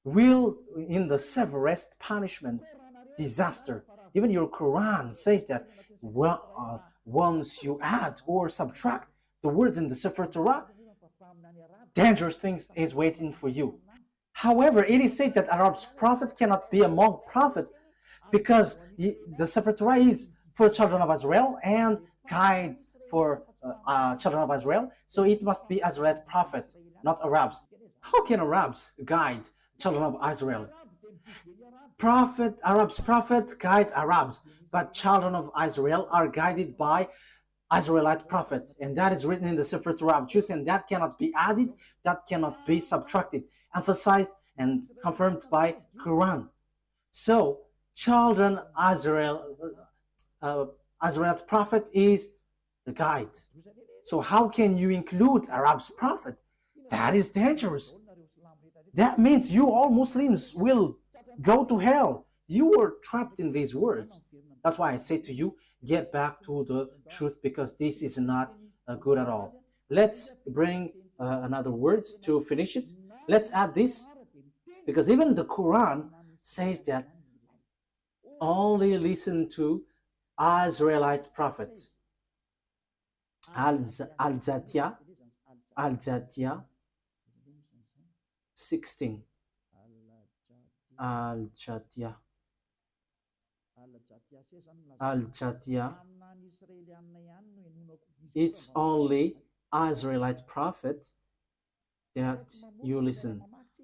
In the severest punishment, disaster. Even your Quran says that once you add or subtract the words in the Sefer Torah, dangerous things is waiting for you. However, it is said that Arab's prophet cannot be among prophets because the Sefer Torah is for children of Israel and guide for children of Israel. So it must be Israelite prophet, not Arabs. How can Arabs guide children of Israel? Arab's prophet guides Arabs, but children of Israel are guided by Israelite prophet, and that is written in the Sefer Torah of Jews, and that cannot be added, that cannot be subtracted, emphasized and confirmed by Quran. So, children Israelite prophet is the guide. So how can you include Arab's prophet? That is dangerous. That means you all Muslims will go to hell. You were trapped in these words. That's why I say to you, get back to the truth, because this is not good at all. Let's bring another words to finish it. Let's add this, because even the Quran says that only listen to Israelite prophet. Al-Zatiyah 16. Al-Zatiyah. It's only Israelite prophet that you listen.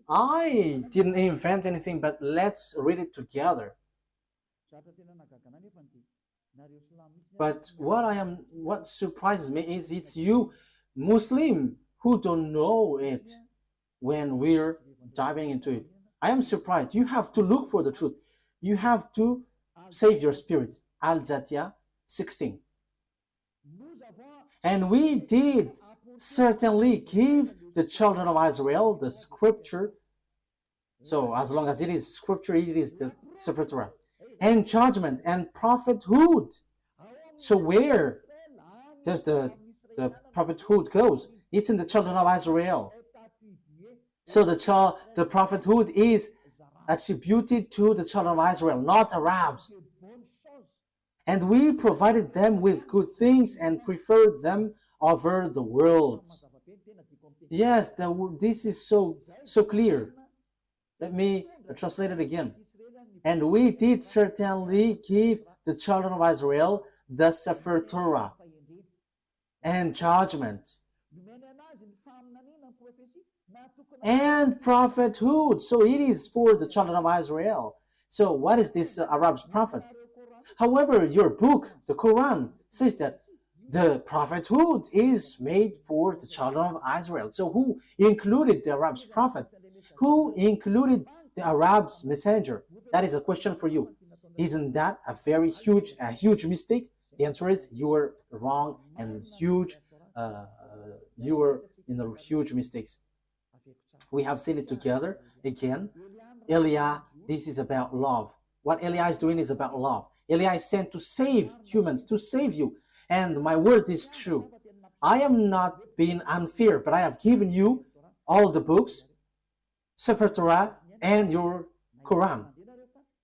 I didn't invent anything, but let's read it together. But what surprises me is it's you Muslim who don't know it when we're diving into it. I am surprised. You have to look for the truth. You have to save your spirit. Al-Zatiyah 16. And we did certainly give the children of Israel the scripture. So as long as it is scripture, it is the Sefer Torah. And judgment and prophethood. So where does the prophethood goes? It's in the children of Israel. So the prophethood is attributed to the children of Israel, not Arabs. And we provided them with good things and preferred them over the world. Yes, this is so clear. Let me translate it again. And we did certainly give the children of Israel the Sefer Torah and judgment and prophethood. So it is for the children of Israel. So what is this Arab's prophet? However, your book, the Quran, says that the prophethood is made for the children of Israel. So who included the Arab's prophet? Who included the Arab's messenger? That is a question for you. Isn't that a very huge mistake? The answer is you were wrong and huge. You were in the huge mistakes. We have seen it together again. Eliah, this is about love. What Eliah is doing is about love. Eliah is sent to save humans, to save you. And my word is true. I am not being unfair, but I have given you all the books, Sefer Torah, and your Quran.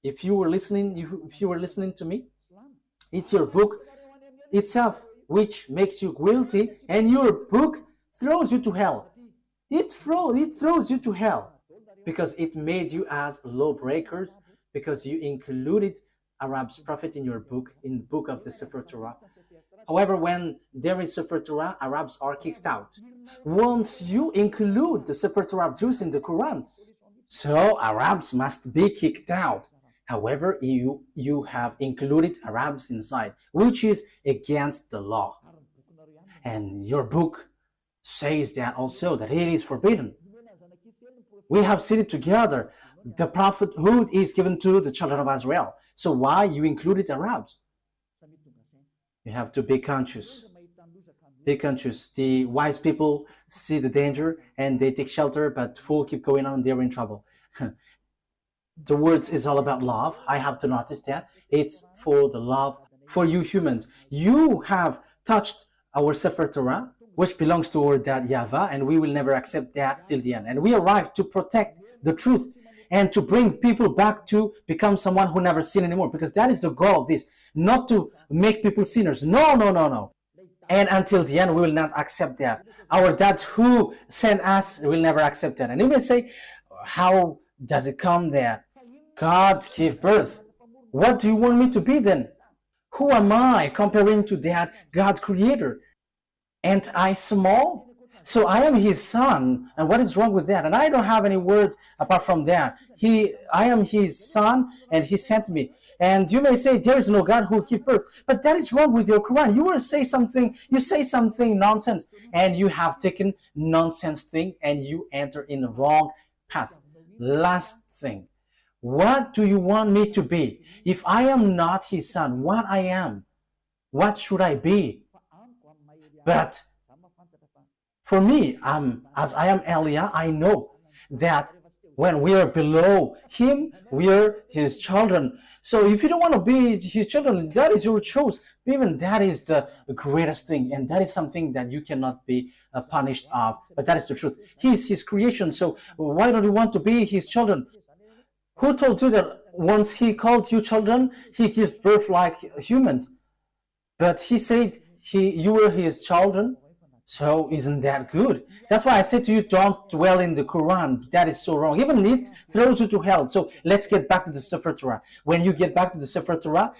If you were listening to me, it's your book itself which makes you guilty, and your book throws you to hell. It throws you to hell because it made you as lawbreakers, because you included Arab's prophet in your book, in the book of the Sefer Torah. However, when there is Sefer Torah, Arabs are kicked out. Once you include the Sefer Torah of Jews in the Quran, so Arabs must be kicked out. However, you have included Arabs inside, which is against the law. And your book says that also, that it is forbidden. We have seen it together. The prophethood is given to the children of Israel. So why you included Arabs? You have to be conscious. Be conscious. The wise people see the danger and they take shelter, but fools keep going on, they're in trouble. The words is all about love. I have to notice that. It's for the love for you humans. You have touched our Sefer Torah, which belongs to our dad YAHVAH, and we will never accept that till the end. And we arrived to protect the truth and to bring people back to become someone who never sin anymore, because that is the goal of this, not to make people sinners. No. And until the end, we will not accept that. Our dad who sent us will never accept that. And you may say, how does it come that God gave birth? What do you want me to be then? Who am I comparing to that God creator? Ain't I small? So I am his son, and what is wrong with that? And I don't have any words apart from that. I am his son, and he sent me. And you may say there is no God who gives birth, but that is wrong with your Quran. You say something nonsense, and you have taken nonsense thing, and you enter in the wrong path. Last thing, what do you want me to be? If I am not his son, what I am? What should I be? But for me, as I am Eliah, I know that when we are below him, we are his children. So if you don't want to be his children, that is your choice. Even that is the greatest thing, and that is something that you cannot be punished of. But that is the truth. He is his creation, so why don't you want to be his children? Who told you that once he called you children, he gives birth like humans? But he said you were his children. So isn't that good? That's why I said to you, don't dwell in the Quran. That is so wrong. Even it throws you to hell. So let's get back to the Sefer Torah. When you get back to the Sefer Torah,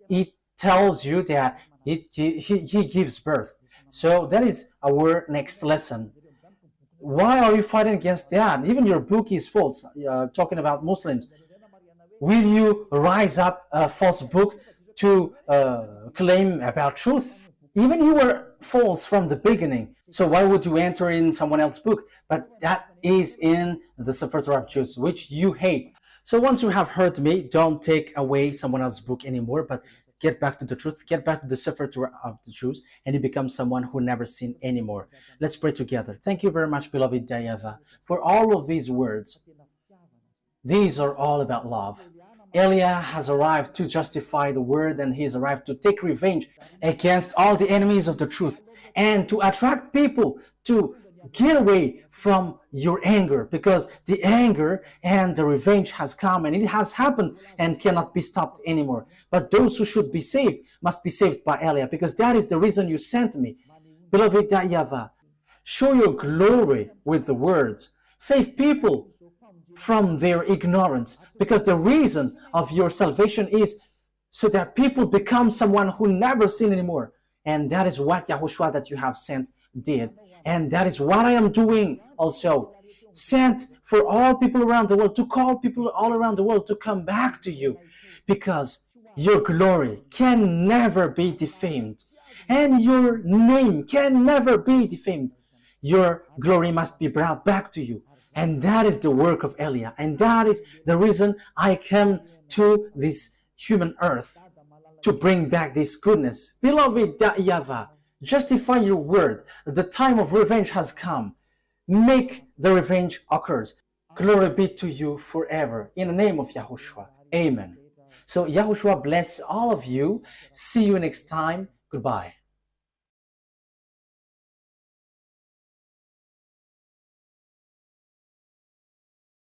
it tells you that he gives birth. So that is our next lesson. Why are you fighting against that? Even your book is false, talking about Muslims. Will you rise up a false book to claim about truth? Even you were false from the beginning, so why would you enter in someone else's book? But that is in the Sefer Torah of Jews, which you hate. So once you have heard me, don't take away someone else's book anymore, but get back to the truth, get back to the Sefer Torah of the Jews, and you become someone who never sinned anymore. Let's pray together. Thank you very much, beloved YAHVAH, for all of these words. These are all about love. Eliah has arrived to justify the word, and he has arrived to take revenge against all the enemies of the truth and to attract people to get away from your anger, because the anger and the revenge has come and it has happened and cannot be stopped anymore. But those who should be saved must be saved by Eliah, because that is the reason you sent me. Beloved YAHVAH, show your glory with the words. Save people from their ignorance, because the reason of your salvation is so that people become someone who never sin anymore. And that is what YAHOSHUAH that you have sent did. And that is what I am doing also. Sent for all people around the world, to call people all around the world to come back to you, because your glory can never be defamed and your name can never be defamed. Your glory must be brought back to you. And that is the work of Eliah. And that is the reason I came to this human earth, to bring back this goodness. Beloved YAHVAH, justify your word. The time of revenge has come. Make the revenge occurs. Glory be to you forever. In the name of YAHOSHUAH. Amen. So YAHOSHUAH bless all of you. See you next time. Goodbye.